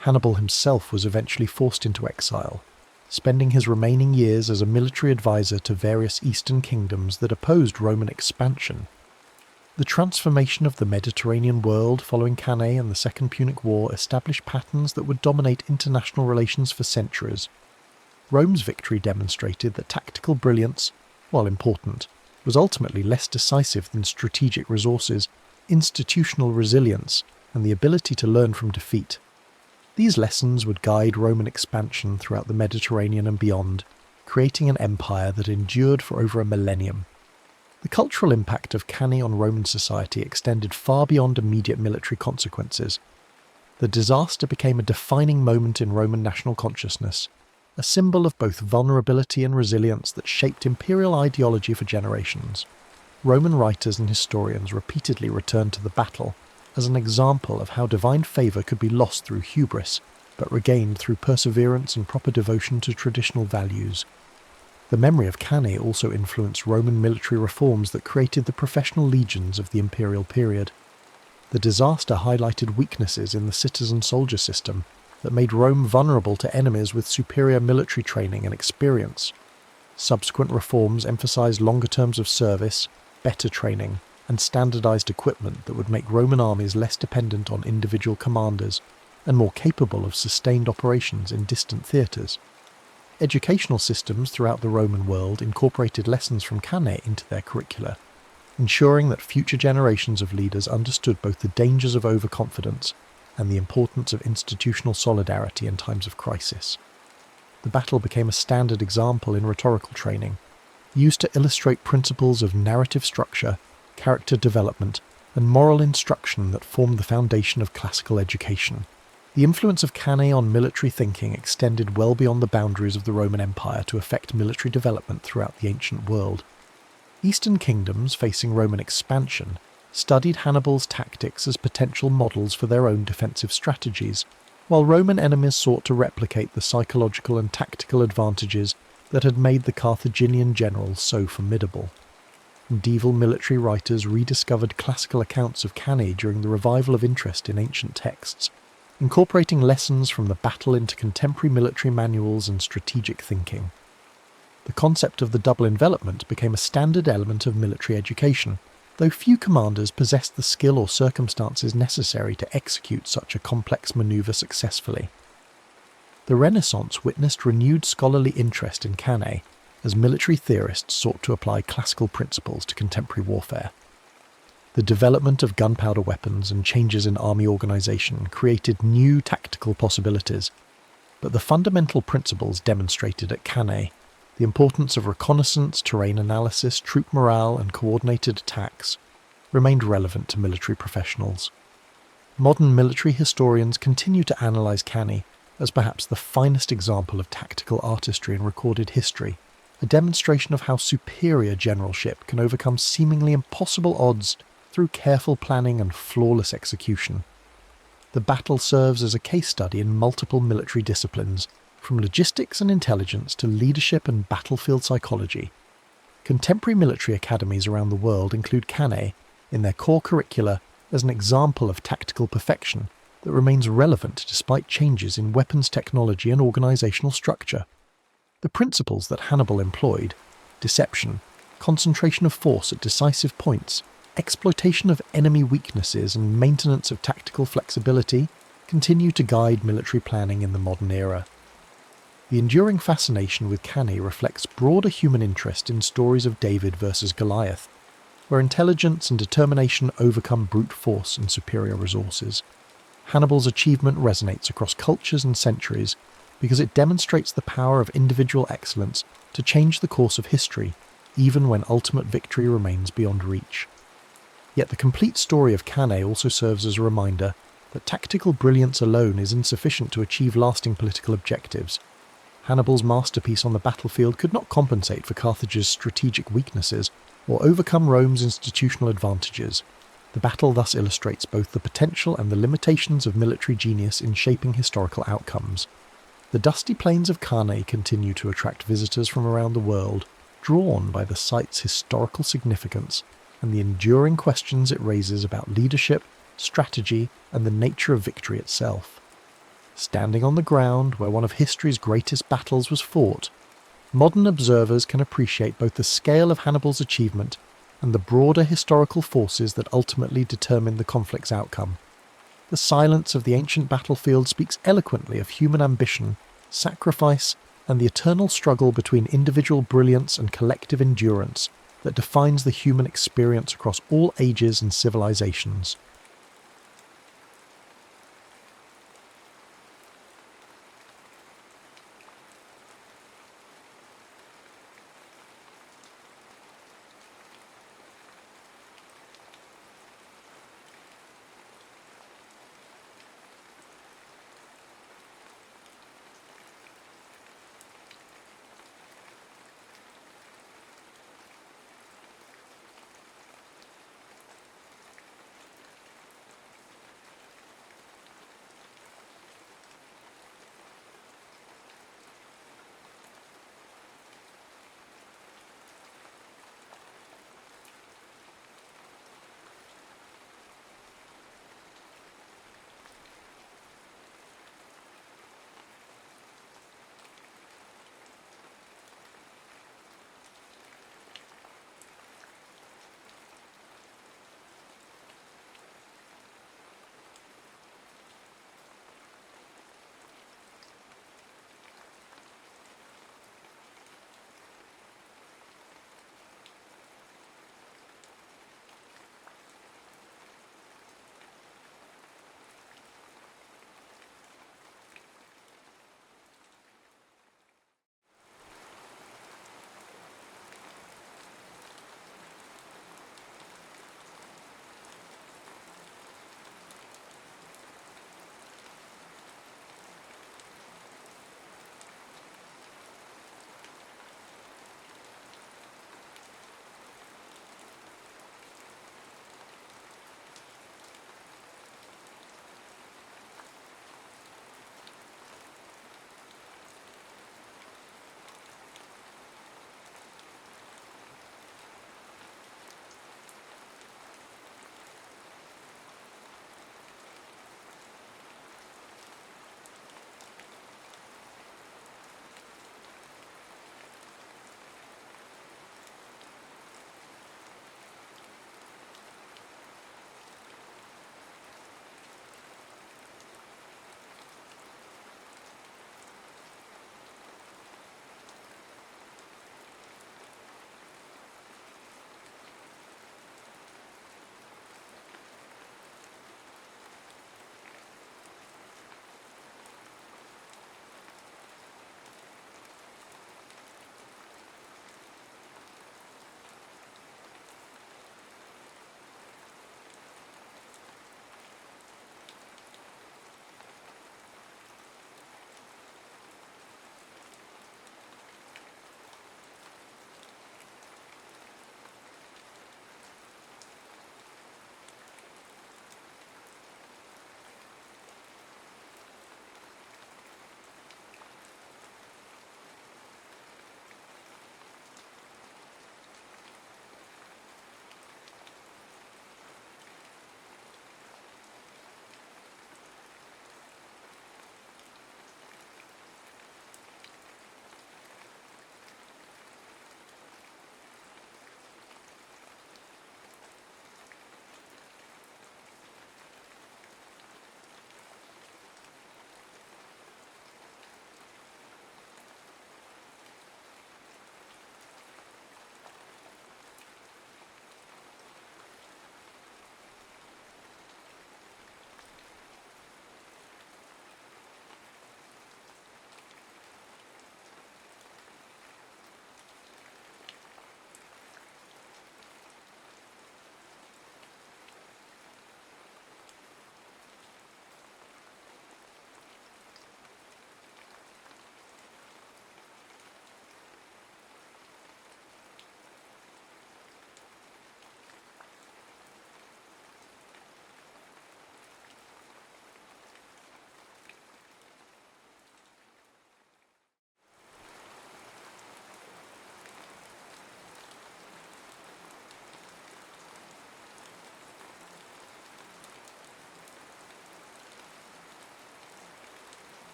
Hannibal himself was eventually forced into exile, spending his remaining years as a military advisor to various eastern kingdoms that opposed Roman expansion. The transformation of the Mediterranean world following Cannae and the Second Punic War established patterns that would dominate international relations for centuries. Rome's victory demonstrated that tactical brilliance, while important, was ultimately less decisive than strategic resources, institutional resilience, and the ability to learn from defeat. These lessons would guide Roman expansion throughout the Mediterranean and beyond, creating an empire that endured for over a millennium. The cultural impact of Cannae on Roman society extended far beyond immediate military consequences. The disaster became a defining moment in Roman national consciousness, a symbol of both vulnerability and resilience that shaped imperial ideology for generations. Roman writers and historians repeatedly returned to the battle as an example of how divine favour could be lost through hubris, but regained through perseverance and proper devotion to traditional values. The memory of Cannae also influenced Roman military reforms that created the professional legions of the imperial period. The disaster highlighted weaknesses in the citizen-soldier system that made Rome vulnerable to enemies with superior military training and experience. Subsequent reforms emphasized longer terms of service, better training, and standardized equipment that would make Roman armies less dependent on individual commanders and more capable of sustained operations in distant theatres. Educational systems throughout the Roman world incorporated lessons from Cannae into their curricula, ensuring that future generations of leaders understood both the dangers of overconfidence and the importance of institutional solidarity in times of crisis. The battle became a standard example in rhetorical training, used to illustrate principles of narrative structure, character development, and moral instruction that formed the foundation of classical education. The influence of Cannae on military thinking extended well beyond the boundaries of the Roman Empire to affect military development throughout the ancient world. Eastern kingdoms facing Roman expansion studied Hannibal's tactics as potential models for their own defensive strategies, while Roman enemies sought to replicate the psychological and tactical advantages that had made the Carthaginian generals so formidable. Medieval military writers rediscovered classical accounts of Cannae during the revival of interest in ancient texts, incorporating lessons from the battle into contemporary military manuals and strategic thinking. The concept of the double envelopment became a standard element of military education, though few commanders possessed the skill or circumstances necessary to execute such a complex manoeuvre successfully. The Renaissance witnessed renewed scholarly interest in Cannae as military theorists sought to apply classical principles to contemporary warfare. The development of gunpowder weapons and changes in army organisation created new tactical possibilities, but the fundamental principles demonstrated at Cannae, the importance of reconnaissance, terrain analysis, troop morale, and coordinated attacks, remained relevant to military professionals. Modern military historians continue to analyse Cannae as perhaps the finest example of tactical artistry in recorded history, a demonstration of how superior generalship can overcome seemingly impossible odds through careful planning and flawless execution. The battle serves as a case study in multiple military disciplines, from logistics and intelligence to leadership and battlefield psychology. Contemporary military academies around the world include Cannae in their core curricula as an example of tactical perfection that remains relevant despite changes in weapons technology and organisational structure. The principles that Hannibal employed — deception, concentration of force at decisive points, exploitation of enemy weaknesses and maintenance of tactical flexibility — continue to guide military planning in the modern era. The enduring fascination with Cannae reflects broader human interest in stories of David versus Goliath, where intelligence and determination overcome brute force and superior resources. Hannibal's achievement resonates across cultures and centuries because it demonstrates the power of individual excellence to change the course of history, even when ultimate victory remains beyond reach. Yet the complete story of Cannae also serves as a reminder that tactical brilliance alone is insufficient to achieve lasting political objectives. Hannibal's masterpiece on the battlefield could not compensate for Carthage's strategic weaknesses or overcome Rome's institutional advantages. The battle thus illustrates both the potential and the limitations of military genius in shaping historical outcomes. The dusty plains of Cannae continue to attract visitors from around the world, drawn by the site's historical significance and the enduring questions it raises about leadership, strategy, and the nature of victory itself. Standing on the ground where one of history's greatest battles was fought, modern observers can appreciate both the scale of Hannibal's achievement and the broader historical forces that ultimately determined the conflict's outcome. The silence of the ancient battlefield speaks eloquently of human ambition, sacrifice, and the eternal struggle between individual brilliance and collective endurance that defines the human experience across all ages and civilizations.